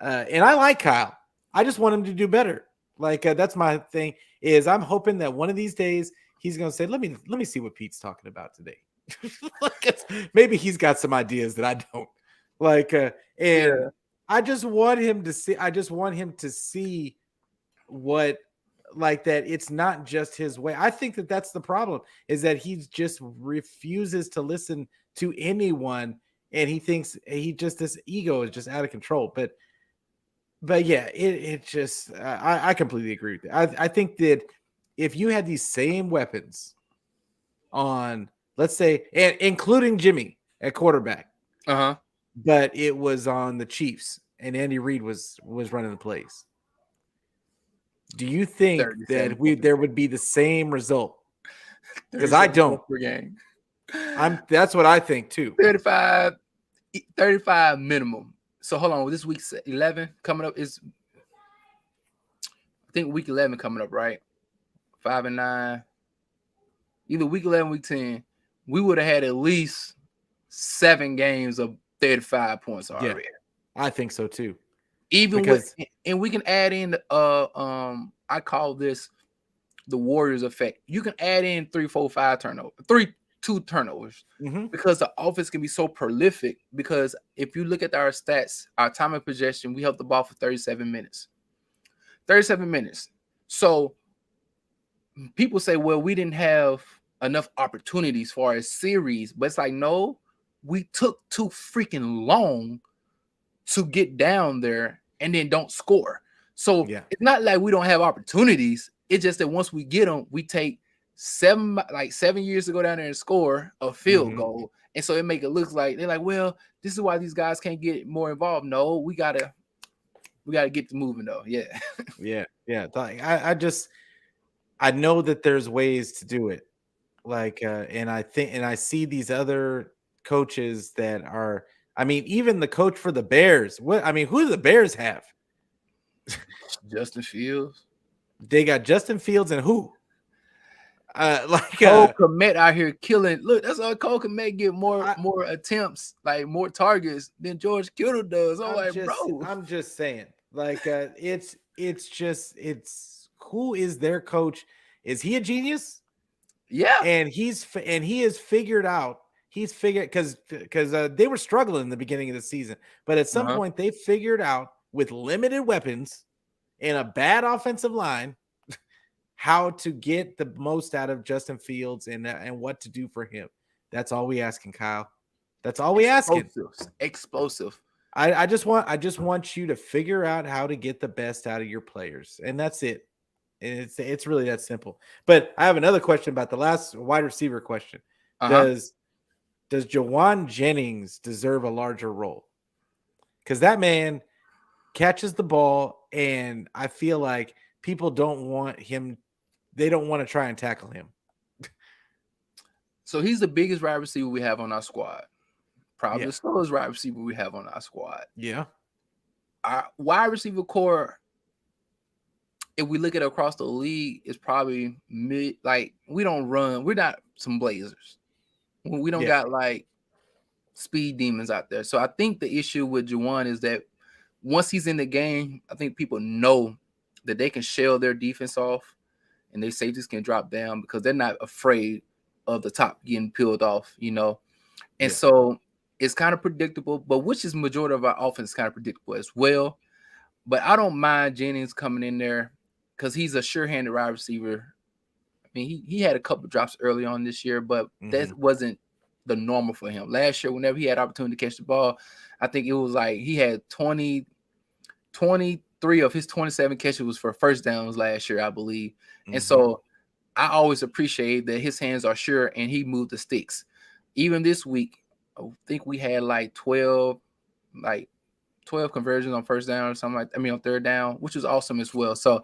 A: I like Kyle. I just want him to do better. Like, that's my thing, is I'm hoping that one of these days he's going to say, let me see what Pete's talking about today. Maybe he's got some ideas that I don't. Like, and I just want him to see what, like, that it's not just his way. I think that that's the problem, is that he just refuses to listen to anyone, and he thinks this ego is just out of control. But yeah, it just, I completely agree with that. I think that if you had these same weapons on, let's say, and including Jimmy at quarterback, but it was on the Chiefs and Andy Reid was running the plays, do you think that there would be the same result? Because I don't. That's what I think too.
B: 35 minimum. So hold on, this week's 11 coming up is, I think week 11 coming up, right? 5-9. either week 11, week 10, we would have had at least 7 games of 35 points already.
A: I think so too.
B: Even
A: Because
B: and we can add in I call this the Warriors effect. You can add in 3, 4, 5 turnovers, 2 turnovers, because the offense can be so prolific. Because if you look at our stats, our time of possession, we held the ball for 37 minutes. 37 minutes. So people say, well, we didn't have enough opportunities for a series, but it's like, no, we took too freaking long to get down there and then don't score. So it's not like we don't have opportunities. It's just that once we get them, we take 7 years to go down there and score a field goal. And so it make it look like they're like, well, this is why these guys can't get more involved. No, we gotta get to moving though. Yeah.
A: Yeah. I know that there's ways to do it. Like, and I see these other coaches that are, I mean, even the coach for the Bears. Who do the Bears have?
B: Justin Fields.
A: They got Justin Fields and who?
B: Cole Kmet out here killing. Look, that's how Cole Kmet get more attempts, like more targets than George Kittle does.
A: I'm just saying, like, it's who is their coach? Is he a genius?
B: Yeah,
A: and he has figured out. He's figured because they were struggling in the beginning of the season, but at some point they figured out with limited weapons and a bad offensive line how to get the most out of Justin Fields and what to do for him. That's all we asking, Kyle. That's all we asking.
B: Explosive.
A: I just want you to figure out how to get the best out of your players, and that's it. And it's really that simple. But I have another question about the last wide receiver question. Does Jauan Jennings deserve a larger role? Because that man catches the ball, and I feel like people don't want him. They don't want to try and tackle him.
B: So he's the biggest wide receiver we have on our squad. Probably the slowest wide receiver we have on our squad.
A: Yeah.
B: Our wide receiver core, if we look at it across the league, is probably mid. Like, we don't run. We're not some blazers. We don't got like speed demons out there. So I think the issue with Jauan is that once he's in the game, I think people know that they can shell their defense off and their safeties can drop down because they're not afraid of the top getting peeled off, And so it's kind of predictable, but which is majority of our offense is kind of predictable as well. But I don't mind Jennings coming in there because he's a sure-handed wide receiver. I mean, he had a couple of drops early on this year, but that wasn't the normal for him. Last year, whenever he had opportunity to catch the ball, I think it was like he had 23 of his 27 catches was for first downs last year, I believe. And so I always appreciate that his hands are sure and he moved the sticks. Even this week, I think we had like 12 conversions on first down or something on third down, which was awesome as well. So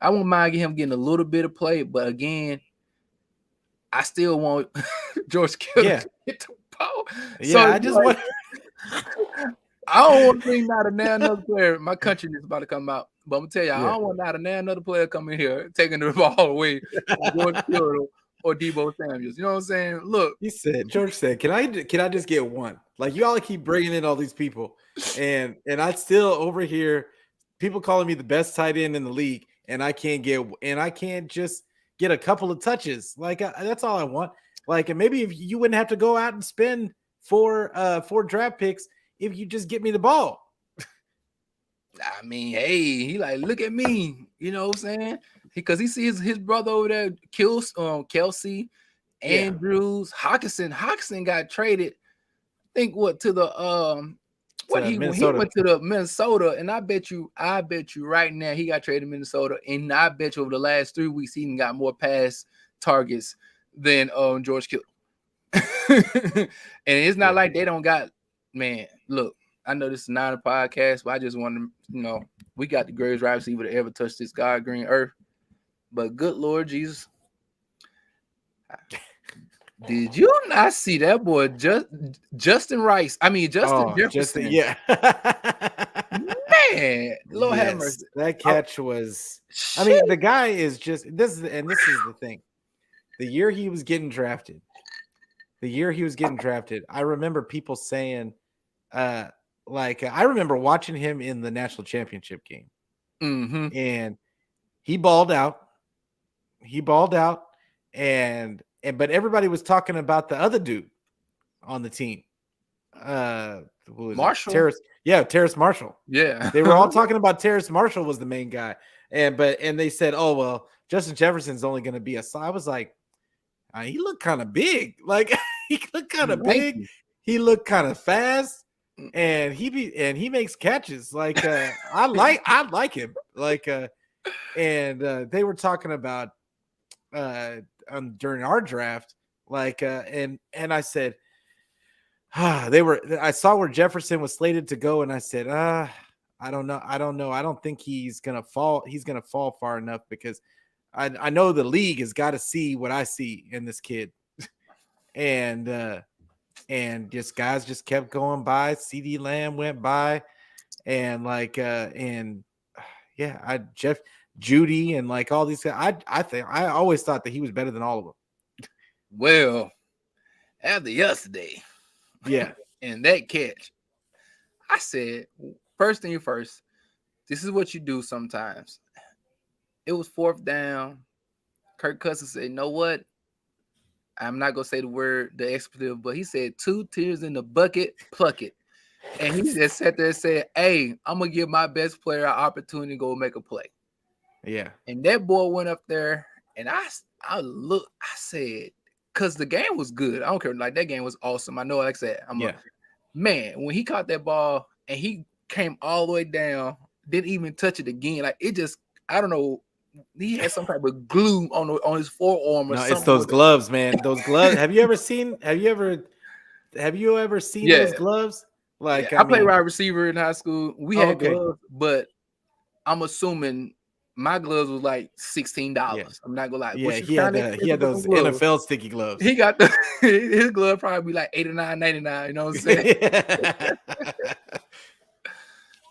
B: I won't mind him getting a little bit of play, but again, I still want George Kittle to get the ball.
A: Yeah, so
B: I don't want to bring not another player. My country is about to come out, but I'm gonna tell you, I don't want not another player coming here taking the ball away from George Kittle or Deebo Samuels. You know what I'm saying? Look,
A: George said, "Can I just get one?" Like, you all keep bringing in all these people, and I still over here, people calling me the best tight end in the league, and I can't just get a couple of touches. Like, that's all I want. Like, and maybe if you wouldn't have to go out and spend four draft picks if you just get me the ball.
B: I mean, hey, he like, look at me, you know what I'm saying? Because he sees his brother over there, Kelsey, Andrews, Hawkinson. Hawkinson got traded, I think to the he went to the Minnesota, and I bet you right now he got traded to Minnesota, and I bet you over the last 3 weeks he got more pass targets than George Kittle. And it's not like they don't got, man, look, I know this is not a podcast, but I just want to, we got the greatest wide receiver to ever touch this God green earth. But good Lord Jesus, did you not see that boy Justin Rice? I mean, Justin Jefferson. Man, Lord have mercy.
A: That catch was. I mean, the guy is just this is the thing. the year he was getting drafted, I remember people saying, I remember watching him in the national championship game, and he balled out. And but everybody was talking about the other dude on the team. Who was
B: Marshall?
A: Terrace Marshall.
B: Yeah.
A: They were all talking about Terrace Marshall was the main guy. And they said, oh, well, Justin Jefferson's only going to be I was like, he looked kind of big. Like, he looked kind of big. He looked kind of fast. And he makes catches. Like, I like him. Like, and they were talking about during our draft, like, and I said, I saw where Jefferson was slated to go, and I said, I don't know. I don't think he's gonna fall. He's gonna fall far enough because I know the league has got to see what I see in this kid. And just guys just kept going by. CD Lamb went by, and Jeff Judy and like all these guys. I always thought that he was better than all of them.
B: Well, after yesterday,
A: yeah,
B: and that catch, I said, first thing first, this is what you do sometimes. It was 4th down. Kirk Cousins said, you know what? I'm not going to say the expletive, but he said 2 tears in the bucket, pluck it. And he just sat there and said, hey, I'm going to give my best player an opportunity to go make a play.
A: Yeah.
B: And that boy went up there, and I said, because the game was good. I don't care. Like, that game was awesome. I know, like I said, man, when he caught that ball and he came all the way down, didn't even touch it again. Like, it just, I don't know. He had some type of glue on his forearm or something.
A: It's those gloves, man. Those gloves. Have you ever seen those gloves? Like,
B: I played wide receiver in high school. We had gloves, but I'm assuming my gloves was like $16. Yeah. I'm not gonna lie.
A: Yeah, he had those gloves. NFL sticky gloves.
B: He got his glove probably like $89.99. You know what I'm saying?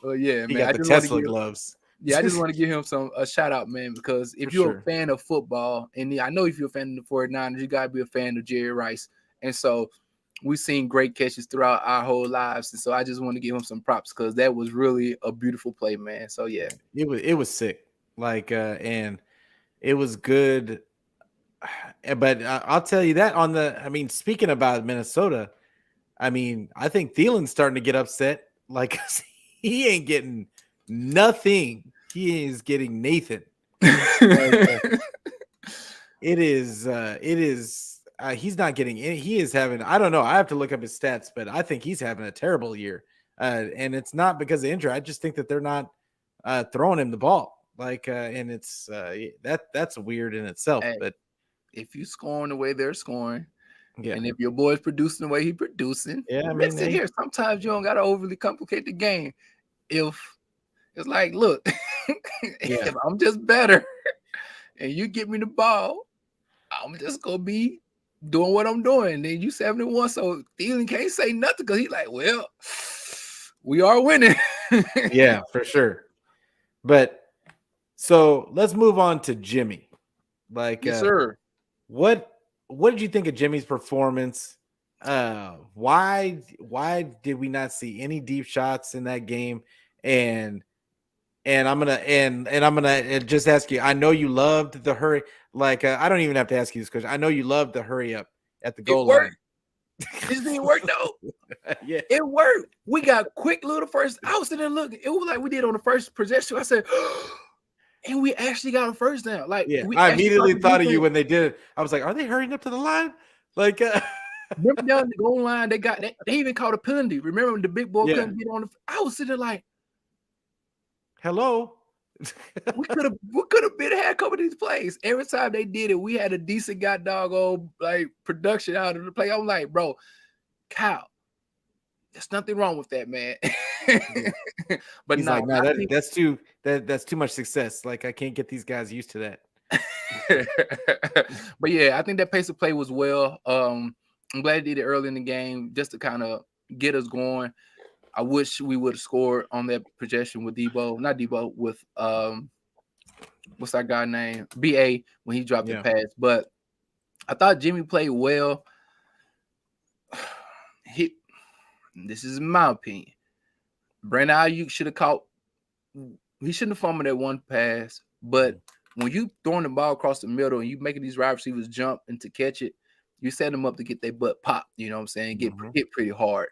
B: Well, yeah,
A: he
B: man.
A: Got the Tesla gloves.
B: Yeah, I just want to give him a shout out, man, because if you're a fan of football, and I know if you're a fan of the 49ers, you gotta be a fan of Jerry Rice. And so we've seen great catches throughout our whole lives. And so I just want to give him some props because that was really a beautiful play, man. So yeah.
A: It was sick. Like, and it was good. But I'll tell you that speaking about Minnesota, I think Thielen's starting to get upset. Like, he ain't getting nothing. He is getting Nathan. It is he's not getting any. He is having, I don't know, I have to look up his stats, but I think he's having a terrible year. And it's not because of injury. I just think that they're not throwing him the ball. Like, and it's that's weird in itself. Hey, but
B: if you scoring the way they're scoring, and if your boy's producing the way he's producing, listen here. Sometimes you don't gotta overly complicate the game. If it's like, look, if I'm just better, and you give me the ball, I'm just gonna be doing what I'm doing. Then you 71, so Thielen can't say nothing because he's like, well, we are winning.
A: Yeah, for sure. But so let's move on to Jimmy. Like,
B: yes, sir.
A: What did you think of Jimmy's performance? Why did we not see any deep shots in that game? And I'm gonna just ask you. I know you loved the hurry. Like, I don't even have to ask you this question. I know you loved the hurry up at the goal line.
B: This didn't work though.
A: Yeah,
B: it worked. We got quick little first. I was sitting there looking. It was like we did on the first possession. I said, and we actually got a first down. Like,
A: I immediately thought of you when they did it. I was like, are they hurrying up to the line? Like,
B: remember down the goal line, they even caught a penalty. Remember when the big boy couldn't get on the? I was sitting there like,
A: hello.
B: we could have been had a couple of these plays. Every time they did it, we had a decent like production out of the play. I'm like, bro, Kyle, there's nothing wrong with that, man. But
A: he's like, no, that's too much success. Like, I can't get these guys used to that.
B: But yeah, I think that pace of play was well. I'm glad he did it early in the game just to kind of get us going. I wish we would have scored on that projection with with what's that guy name? BA when he dropped the pass. But I thought Jimmy played well. This is my opinion. Brandon Ayuk should have caught. He shouldn't have fumbled that one pass. But when you throwing the ball across the middle and you making these wide receivers jump and to catch it, you set them up to get their butt popped. You know what I'm saying? Get hit pretty hard.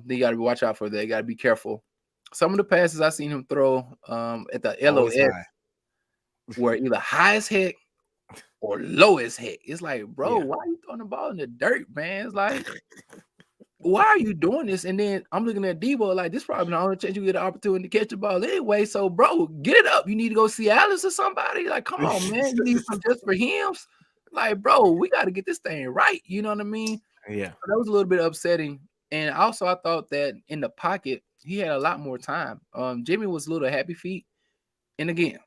B: They got to watch out for that. Got to be careful. Some of the passes I seen him throw at the LOS were either high as heck or low as heck. It's like, bro, why are you throwing the ball in the dirt, man? It's like, why are you doing this? And then I'm looking at Debo like, this probably the only chance you get an opportunity to catch the ball anyway. So, bro, get it up. You need to go see Alice or somebody. Like, come on, man. You need some just for him. Like, bro, we got to get this thing right. You know what I mean?
A: Yeah.
B: So that was a little bit upsetting. And also, I thought that in the pocket, he had a lot more time. Jimmy was a little happy feet. And again,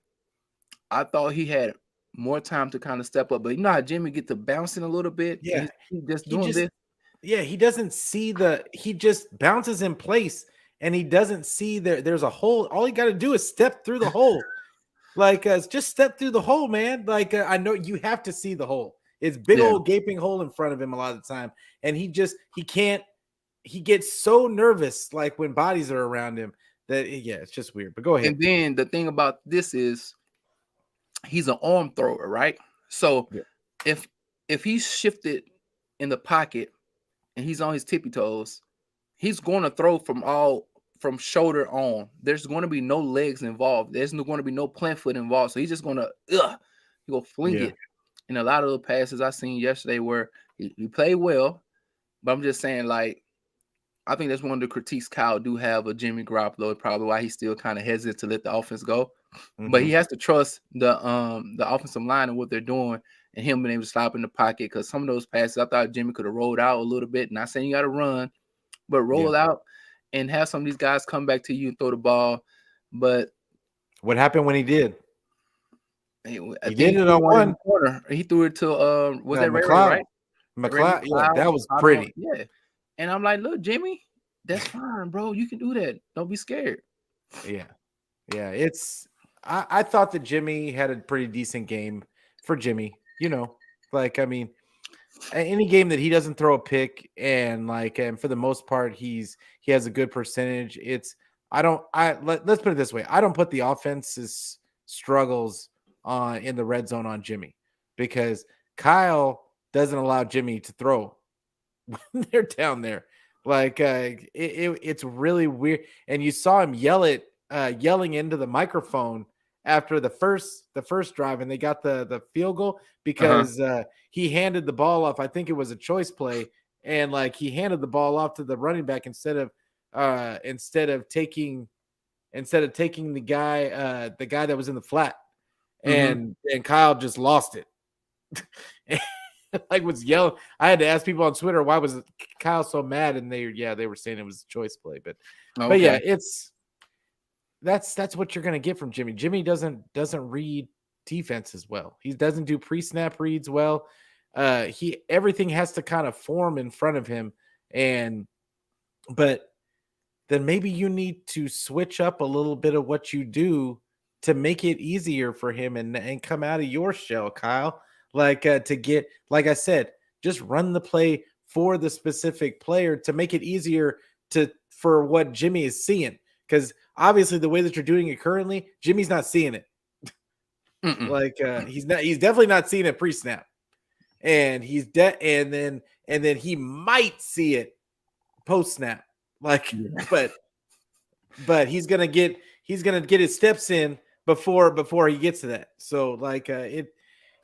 B: I thought he had more time to kind of step up. But you know how Jimmy get to bouncing a little bit?
A: Yeah.
B: He's just doing this.
A: Yeah, he doesn't see he just bounces in place and he doesn't see there's a hole. All he got to do is step through the hole. Like, just step through the hole, man. Like, I know you have to see the hole. It's big old gaping hole in front of him a lot of the time. And he gets so nervous, like when bodies are around him that, it's just weird. But go ahead.
B: And then the thing about this is he's an arm thrower, right? So if he's shifted in the pocket and he's on his tippy toes, he's going to throw from shoulder on. There's going to be no legs involved. There's going to be no plant foot involved. So he's just going to go fling it. And a lot of the passes I seen yesterday where he played well, but I'm just saying, like, I think that's one of the critiques Kyle do have of Jimmy Garoppolo, probably why he's still kind of hesitant to let the offense go. But he has to trust the offensive line and what they're doing and him being able to slap in the pocket, because some of those passes I thought Jimmy could have rolled out a little bit. Not saying you got to run, but roll out and have some of these guys come back to you and throw the ball. But
A: what happened when he did?
B: He did it on one corner. He threw it to was that McLeod, right?
A: McLeod, that was pretty.
B: Yeah. And I'm like, look, Jimmy, that's fine, bro. You can do that. Don't be scared.
A: Yeah. I thought that Jimmy had a pretty decent game for Jimmy. You know, like, I mean, any game that he doesn't throw a pick and for the most part he has a good percentage. Let's put it this way. I don't put the offense's struggles in the red zone on Jimmy, because Kyle doesn't allow Jimmy to throw when they're down there. Like, it's really weird. And you saw him yelling into the microphone after the first drive, and they got the field goal because he handed the ball off. I think it was a choice play, and like he handed the ball off to the running back instead of taking the guy that was in the flat, and Kyle just lost it. Like, was yelling. I had to ask people on Twitter, why was Kyle so mad? And they were saying it was a choice play, but yeah, that's what you're gonna get from Jimmy. Jimmy doesn't read defense as well. He doesn't do pre-snap reads well. Everything has to kind of form in front of him, but then maybe you need to switch up a little bit of what you do to make it easier for him and come out of your shell, Kyle. Like, to get, like I said, just run the play for the specific player to make it easier for what Jimmy is seeing. Because obviously the way that you're doing it currently, Jimmy's not seeing it. Like, he's definitely not seeing it pre-snap. And and then he might see it post-snap. Like, but he's gonna get his steps in before he gets to that. So, like, it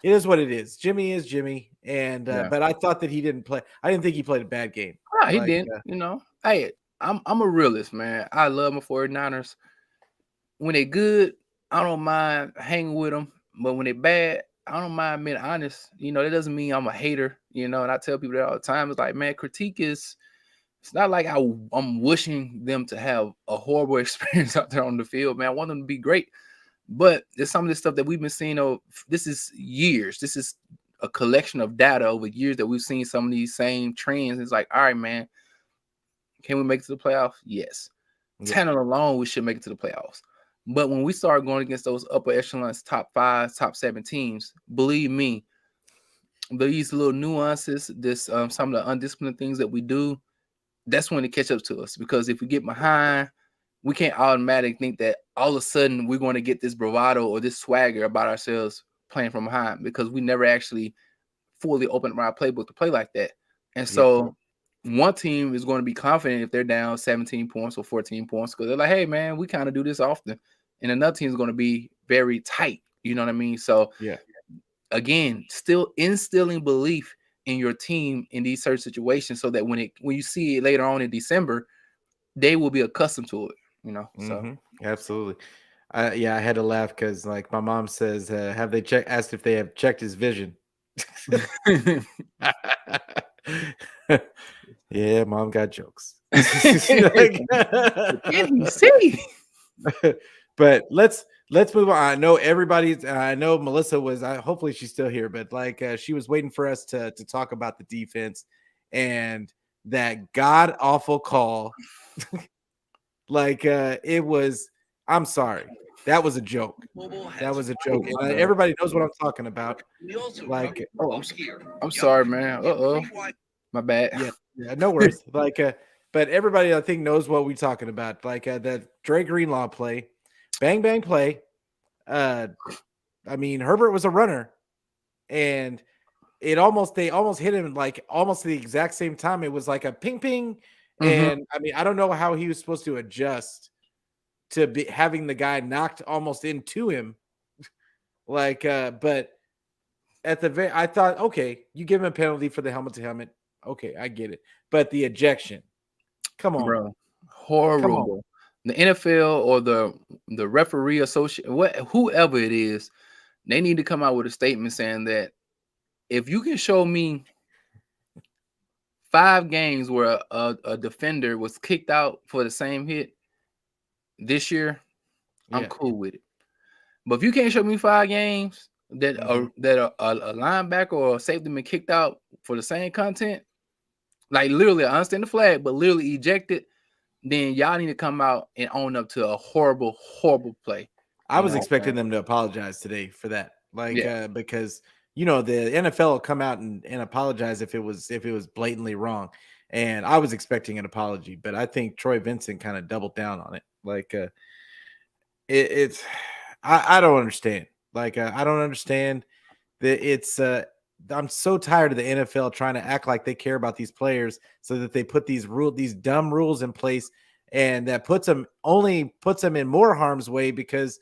A: is what it is. Jimmy is Jimmy, and but I thought that he didn't play. I didn't think he played a bad game.
B: No, he didn't. Hey, I'm a realist, man. I love my 49ers. When they're good, I don't mind hanging with them. But when they're bad, I don't mind being honest. That doesn't mean I'm a hater. And I tell people that all the time. It's like, man, critique is. It's not like I'm wishing them to have a horrible experience out there on the field, man. I want them to be great. But there's some of this stuff that we've been seeing. This is years. This is a collection of data over years that we've seen some of these same trends. It's like, all right, man, can we make it to the playoffs? Yes. Yeah. Talent alone, we should make it to the playoffs. But when we start going against those upper echelons, top 5, top 7 teams, believe me, these little nuances, some of the undisciplined things that we do, that's when it catch up to us. Because if we get behind, we can't automatically think that all of a sudden we're going to get this bravado or this swagger about ourselves playing from behind, because we never actually fully opened up our playbook to play like that. And so one team is going to be confident if they're down 17 points or 14 points, because they're like, hey man, we kind of do this often. And another team is going to be very tight. You know what I mean? So
A: Yeah.
B: again, still instilling belief in your team in these certain situations, so that when you see it later on in December, they will be accustomed to it. You know, so
A: Absolutely. Yeah, I had to laugh because like my mom says, have they asked if they have checked his vision? Yeah, mom got jokes.
B: Can he see?
A: But let's move on. I know I know Melissa was. Hopefully she's still here, but like she was waiting for us to talk about the defense and that god awful call. Like it was. I'm sorry. That was a joke. That was a joke. And, everybody knows what I'm talking about. Like,
B: I'm sorry, man. My bad.
A: yeah, no worries. Like, but everybody I think knows what we're talking about. Like that Dre Greenlaw play, bang bang play. I mean, Herbert was a runner, and they almost hit him like almost the exact same time. It was like a ping ping, and I mean, I don't know how he was supposed to adjust to be having the guy knocked almost into him. Like, but at the I thought, okay, you give him a penalty for the helmet to helmet. Okay, I get it. But the ejection, come on,
B: bro, horrible. The NFL or the referee association, whoever it is, they need to come out with a statement saying that if you can show me 5 games where a defender was kicked out for the same hit this year, I'm cool with it. But if you can't show me 5 games that a linebacker or a safety been kicked out for the same content, like literally, I understand the flag, but literally ejected, then y'all need to come out and own up to a horrible, horrible play.
A: I was expecting them to apologize today for that, like because the NFL will come out and apologize if it was blatantly wrong, and I was expecting an apology, but I think Troy Vincent kind of doubled down on it. Like it's I don't understand. Like I don't understand that it's I'm so tired of the NFL trying to act like they care about these players so that they put these dumb rules in place, and that puts them in more harm's way, because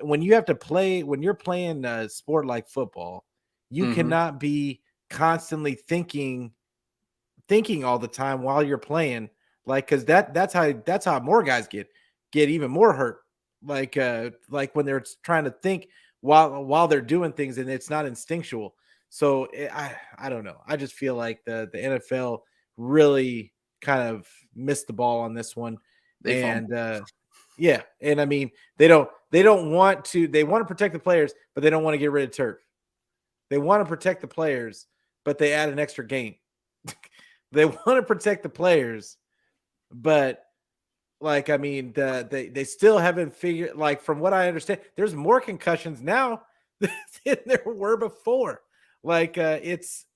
A: when you're playing a sport like football, you cannot be constantly thinking all the time while you're playing, like, because that's how more guys get even more hurt, like when they're trying to think while they're doing things and it's not instinctual. So I don't know. I just feel like the NFL really kind of missed the ball on this one. Yeah, and I mean they want to protect the players, but they don't want to get rid of turf. They want to protect the players, but they add an extra game. They want to protect the players, but like, I mean, they still haven't figured, like, from what I understand, there's more concussions now than there were before. Like it's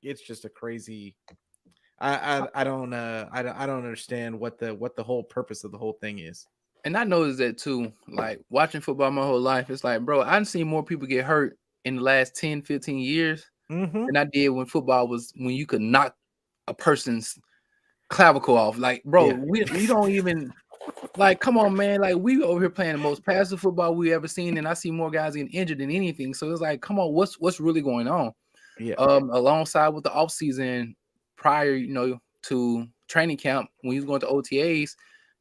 A: just a crazy. I don't understand what the whole purpose of the whole thing is.
B: And I noticed that too. Like watching football my whole life, it's like, bro, I've seen more people get hurt in the last 10, 15 years than I did when you could knock a person's clavicle off. Like, bro, we don't even, like, come on, man. Like, we over here playing the most passive football we ever seen, and I see more guys getting injured than anything. So it's like, come on, what's really going on?
A: Yeah.
B: Alongside with the offseason prior, to training camp, when you was going to OTAs,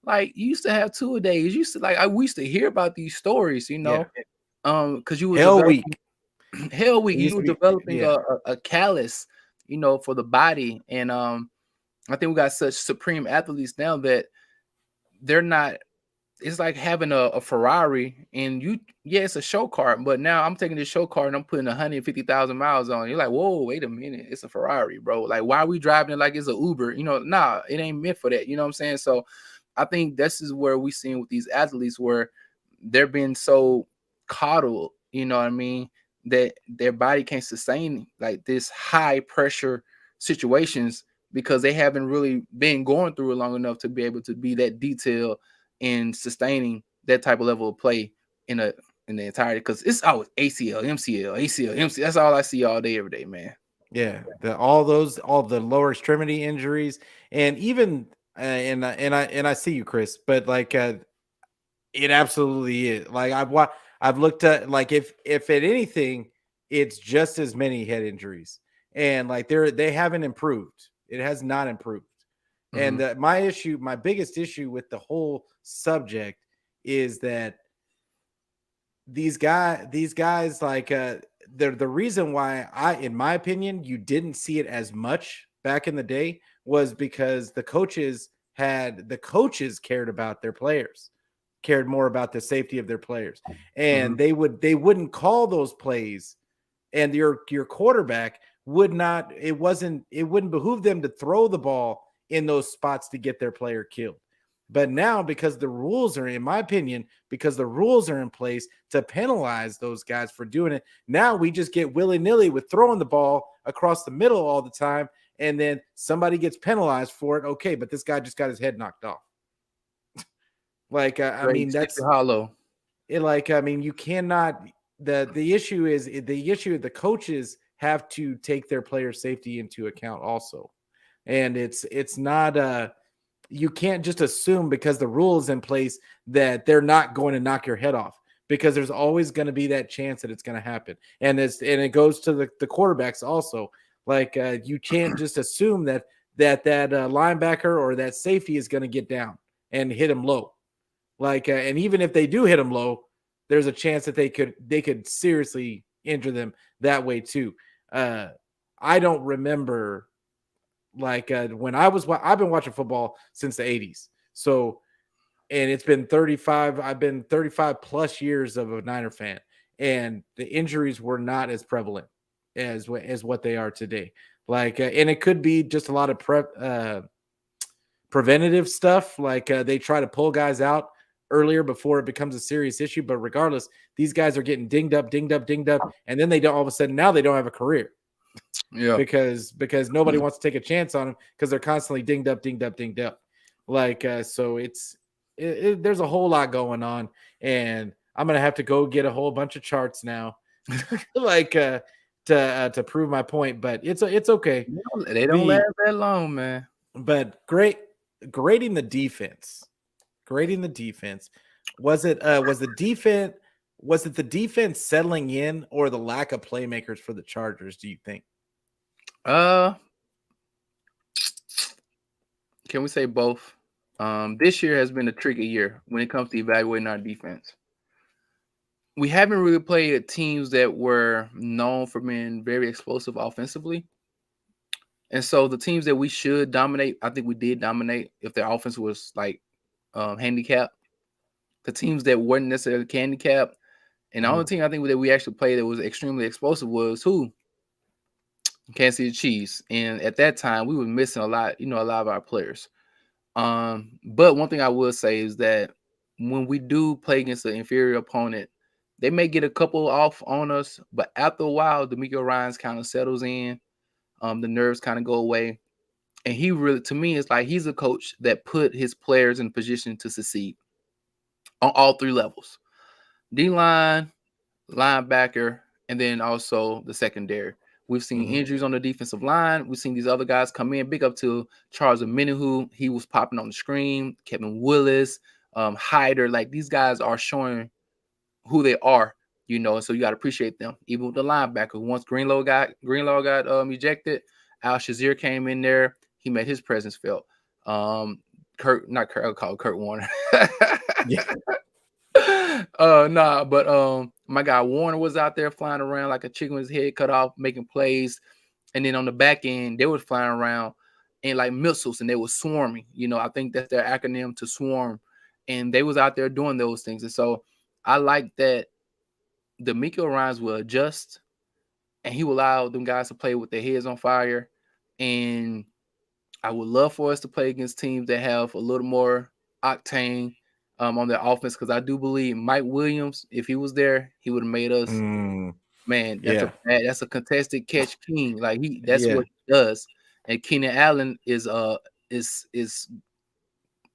B: like, you used to have 2-a-days. You used to, like, we used to hear about these stories, because you were
A: Hell Week.
B: Hell Week, you were developing a callus, for the body. And I think we got such supreme athletes now that they're not. It's like having a Ferrari, and it's a show car, but now I'm taking this show car and I'm putting 150,000 miles on. You're like, whoa, wait a minute, it's a Ferrari, bro. Like, why are we driving it like it's an Uber? Nah, it ain't meant for that. You know what I'm saying? So I think this is where we seeing with these athletes, where they're being so coddled, you know what I mean, that their body can't sustain like this high pressure situations because they haven't really been going through it long enough to be able to be that detailed in sustaining that type of level of play in a in the entirety. Because it's always ACL, MCL, ACL, MCL. That's all I see all day, every day, man.
A: Yeah, all the lower extremity injuries, and even and I see you, Chris, but like it absolutely is. Like I've looked at, like, if at anything, it's just as many head injuries, and like they haven't improved. It has not improved. And
B: Mm-hmm.
A: my biggest issue with the whole subject is that these guys, like, the reason why, in my opinion, you didn't see it as much back in the day was because the coaches cared about their players, cared more about the safety of their players,
B: Mm-hmm.
A: and they wouldn't call those plays, and your quarterback would not, it wouldn't behoove them to throw the ball in those spots to get their player killed. But now, because the rules are, in my opinion, because the rules are in place to penalize those guys for doing it, now we just get willy-nilly with throwing the ball across the middle all the time, and then somebody gets penalized for it. Okay, but this guy just got his head knocked off. Like, I
B: Great,
A: mean,
B: Sleepy
A: that's
B: Hollow.
A: it. Like, I mean, you cannot. The issue is, the coaches have to take their player safety into account also, and it's not you can't just assume because the rule is in place that they're not going to knock your head off, because there's always going to be that chance that it's going to happen. And it goes to the quarterbacks also. Like, you can't just assume that linebacker or that safety is going to get down and hit him low. Like, and even if they do hit him low, there's a chance that they could seriously injure them that way too. Uh, I don't remember, like, when I've been watching football since the 80s. So, and it's been 35, I've been 35 plus years of a Niner fan, and the injuries were not as prevalent as what they are today. Like, and it could be just a lot of preventative stuff. Like, they try to pull guys out earlier before it becomes a serious issue. But regardless, these guys are getting dinged up, and then they don't, all of a sudden now they don't have a career
B: Yeah.
A: because nobody wants to take a chance on them because they're constantly dinged up. Like, so there's a whole lot going on, and I'm gonna have to go get a whole bunch of charts now, like, to prove my point. But it's okay.
B: They don't last that long, man.
A: But grading the defense. Grading the defense. Was it the defense settling in, or the lack of playmakers for the Chargers, do you think?
B: Uh, can we say both? This year has been a tricky year when it comes to evaluating our defense. We haven't really played teams that were known for being very explosive offensively. And so the teams that we should dominate, I think we did dominate if their offense was like handicapped. The teams that weren't necessarily handicapped, and the only team I think that we actually played that was extremely explosive was who? Kansas City Chiefs. And at that time, we were missing a lot of our players. But one thing I will say is that when we do play against an inferior opponent, they may get a couple off on us, but after a while, DeMeco Ryans kind of settles in. The nerves kind of go away. And he really, to me, it's like he's a coach that put his players in a position to succeed on all three levels: D-line, linebacker, and then also the secondary. We've seen injuries on the defensive line. We've seen these other guys come in. Big up to Charles Omenihu. He was popping on the screen. Kevin Willis, Hyder. Like, these guys are showing who they are, so you got to appreciate them. Even with the linebacker, once Greenlaw got ejected, Al Shazier came in there. He made his presence felt. I'll call Kurt Warner.
A: Yeah.
B: But my guy Warner was out there flying around like a chicken with his head cut off, making plays. And then on the back end, they were flying around and like missiles, and they were swarming. I think that's their acronym, to swarm. And they was out there doing those things. And so I like that DeMeco Ryans will adjust, and he will allow them guys to play with their heads on fire. And I would love for us to play against teams that have a little more octane on their offense, because I do believe Mike Williams, if he was there, he would have made us Man,
A: Yeah.
B: that's a contested catch king. Like that's
A: Yeah.
B: what he does. And Keenan Allen is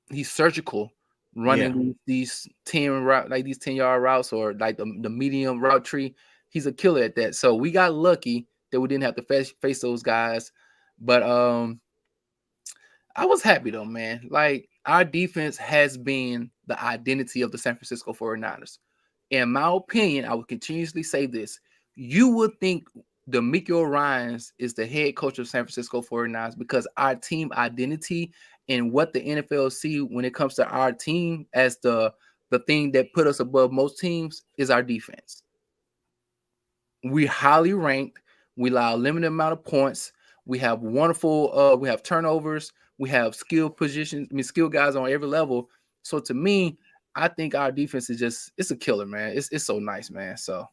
B: he's surgical
A: Yeah.
B: running these 10 route like these 10-yard routes or like the medium route tree. He's a killer at that. So we got lucky that we didn't have to face those guys. But I was happy though, man. Like our defense has been the identity of the San Francisco 49ers. In my opinion, I would continuously say this. You would think DeMeco Ryans is the head coach of San Francisco 49ers because our team identity and what the NFL see when it comes to our team as the thing that put us above most teams is our defense. We highly ranked. We allow a limited amount of points. We have wonderful. We have turnovers. We have skill positions. I mean, skill guys on every level. So to me, I think our defense is it's a killer, man. It's so nice, man. So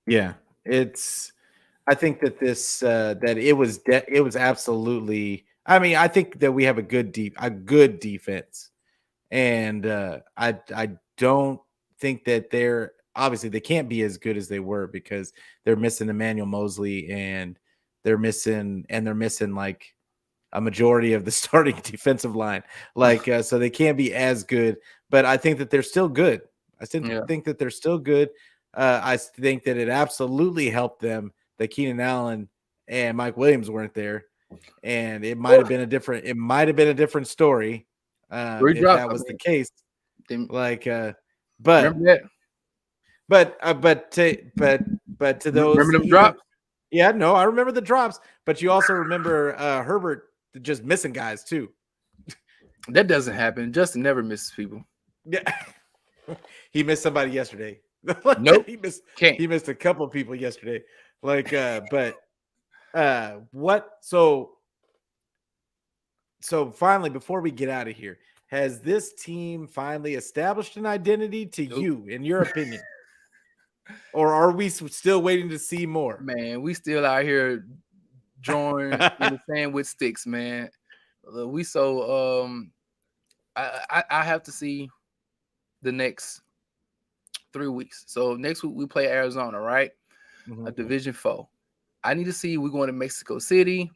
A: Yeah. I think that that it was absolutely. I mean, I think that we have a good defense, and I don't think that they're obviously they can't be as good as they were because they're missing Emmanuel Mosley and they're missing like a majority of the starting defensive line. Like so they can't be as good, but I think that they're still good. I still think that they're still good. I think that it absolutely helped them that Keenan Allen and Mike Williams weren't there, and it might have been a different story if that was the case. Like,
B: remember that?
A: But to those
B: remember them drops?
A: Yeah, no, I remember the drops, but you also remember Herbert just missing guys too.
B: That doesn't happen. Justin never misses people.
A: Yeah, he missed somebody yesterday.
B: Nope,
A: he missed
B: can't.
A: He missed a couple of people yesterday. Like, but what? So finally, before we get out of here, has this team finally established an identity to you, in your opinion? Or are we still waiting to see more?
B: Man, we still out here drawing in the sand with sticks, man. We I have to see the next 3 weeks. So next week we play Arizona, right?
A: Mm-hmm.
B: A division foe. I need to see we're going to Mexico City.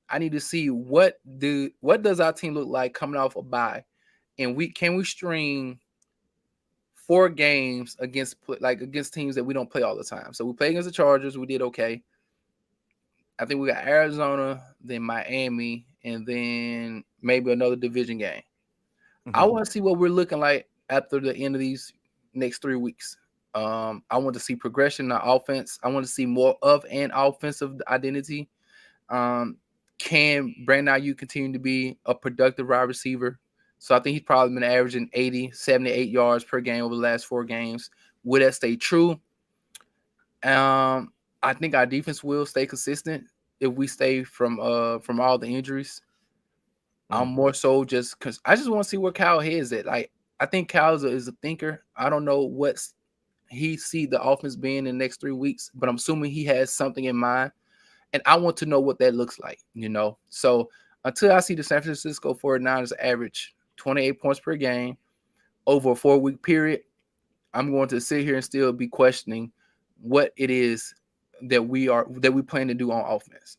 B: I need to see what does our team look like coming off a bye, and can we string 4 games against teams that we don't play all the time. So we play against the Chargers. We did okay. I think we got Arizona, then Miami, and then maybe another division game. Mm-hmm. I want to see what we're looking like after the end of these next 3 weeks. I want to see progression in our offense. I want to see more of an offensive identity. Can Brandon Aiyuk continue to be a productive wide receiver? So I think he's probably been averaging 80, 78 yards per game over the last 4 games. Will that stay true? I think our defense will stay consistent if we stay from all the injuries. I'm more so just because I just want to see where Kyle heads at. Like, I think Kyle is a thinker. I don't know what he see the offense being in the next 3 weeks, but I'm assuming he has something in mind. And I want to know what that looks like, So until I see the San Francisco 49ers average 28 points per game over a 4-week period, I'm going to sit here and still be questioning what it is that we plan to do on offense.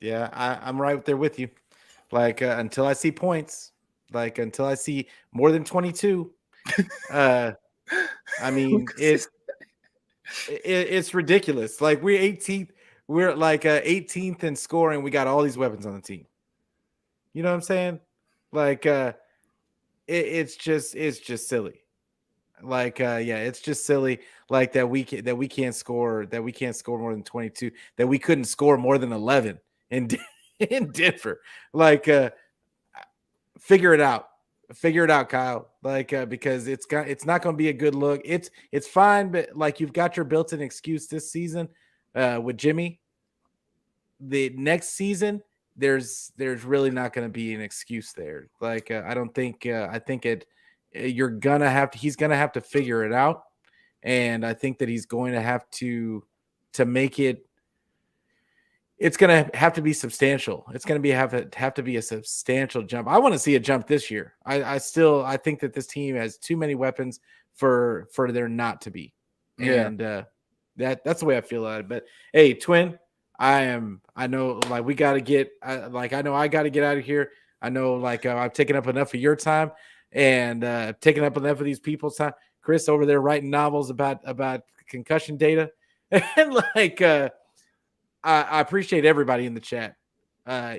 A: Yeah, I'm right there with you. Like until I see points, like until I see more than 22, I mean it's ridiculous. Like we're 18th, we're like 18th in scoring. We got all these weapons on the team. You know what I'm saying? Like it's just silly. Like it's just silly. Like that we can't score more than 22. That we couldn't score more than 11 in Denver. Like figure it out, Kyle. Like because it's not going to be a good look. It's fine, but like you've got your built-in excuse this season with Jimmy. The next season, there's really not going to be an excuse there. Like I don't think I think he's gonna have to figure it out, and I think that he's going to have to make it. It's going to have to be substantial. It's going to have to be a substantial jump. I want to see a jump this year. I think that this team has too many weapons for there not to be. And That's the way I feel about it. But hey, Twin, I know like we got to get I know I got to get out of here. I know like I've taken up enough of your time and taken up enough of these people's time. Chris over there writing novels about concussion data, and like I appreciate everybody in the chat.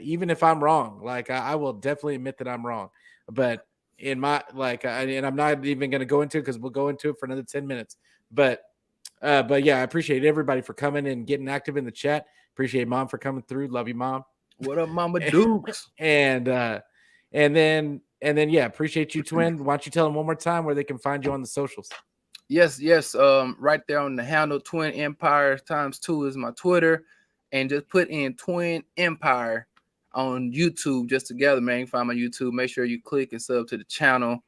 A: Even if I'm wrong, like I will definitely admit that I'm wrong. But in my and I'm not even going to go into it because we'll go into it for another 10 minutes. But yeah, I appreciate everybody for coming and getting active in the chat. Appreciate Mom for coming through. Love you, Mom.
B: What up, Mama Dukes?
A: And then yeah, appreciate you, Twin. Why don't you tell them one more time where they can find you on the socials?
B: Yes. Right there on the handle, Twin Empire ×2 is my Twitter, and just put in Twin Empire on YouTube just together, man. You can find my YouTube. Make sure you click and sub to the channel.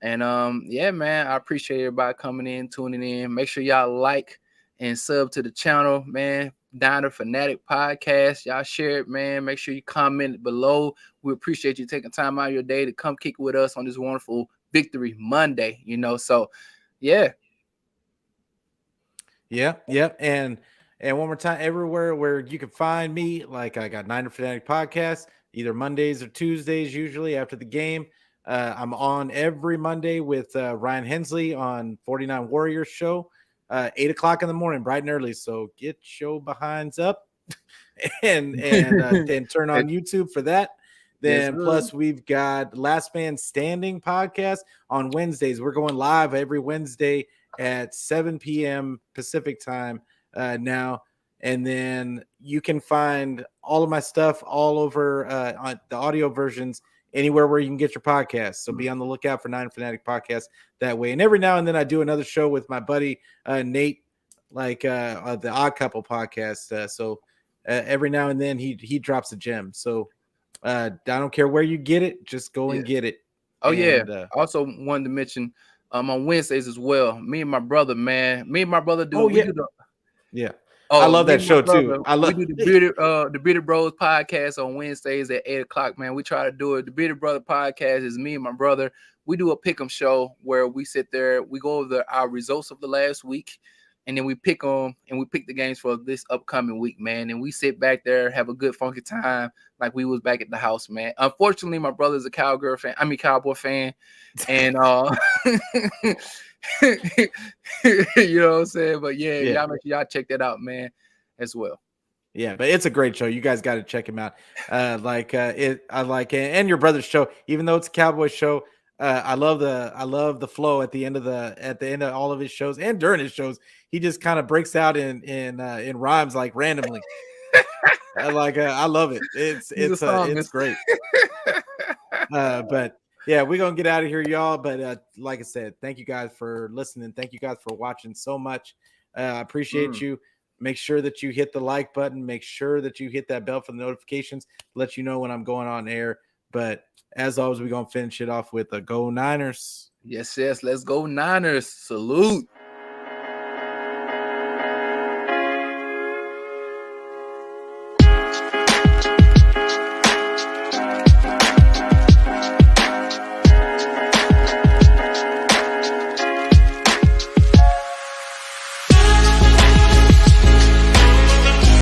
B: And yeah, man, I appreciate everybody coming in, tuning in. Make sure y'all like and sub to the channel, man. Diner Fanatic Podcast. Y'all share it, man. Make sure you comment below. We appreciate you taking time out of your day to come kick with us on this wonderful Victory Monday, you know. So yeah.
A: And one more time, everywhere where you can find me, like I got Niner Fanatic Podcast, either Mondays or Tuesdays, usually after the game. I'm on every Monday with Ryan Hensley on 49 Warriors show, 8 o'clock in the morning, bright and early. So get your behinds up and then turn on YouTube for that. Then plus we've got Last Man Standing podcast on Wednesdays. We're going live every Wednesday at 7 p.m. Pacific time now. And then you can find all of my stuff all over on the audio versions anywhere where you can get your podcast. So be on the lookout for Niner Fanatic Podcast that way. And every now and then I do another show with my buddy Nate, like the Odd Couple podcast. So every now and then he drops a gem. So I don't care where you get it, just go and get it.
B: Oh, and, yeah. Also wanted to mention on Wednesdays as well. Me and my brother do.
A: Yeah. I love that show too.
B: We do the Bearded Bros podcast on Wednesdays at 8 o'clock, man. We try to do it. The Bearded Brother podcast is me and my brother. We do a pick'em show where we sit there, we go over our results of the last week, and then we pick them and we pick the games for this upcoming week, man. And we sit back there, have a good funky time, like we was back at the house, man. Unfortunately, my brother's a Cowboy fan, and you know what I'm saying? But yeah, y'all make sure y'all check that out, man, as well.
A: Yeah, but it's a great show. You guys got to check him out. I like it, and your brother's show, even though it's a Cowboy show. I love the flow at the end of all of his shows and during his shows. He just kind of breaks out in rhymes like randomly. I love it. It's great. But yeah, we're gonna get out of here, y'all. But like I said, thank you guys for listening. Thank you guys for watching so much. I appreciate you. Make sure that you hit the like button. Make sure that you hit that bell for the notifications to let you know when I'm going on air. But as always, we're gonna finish it off with a Go Niners.
B: Yes, let's go Niners. Salute.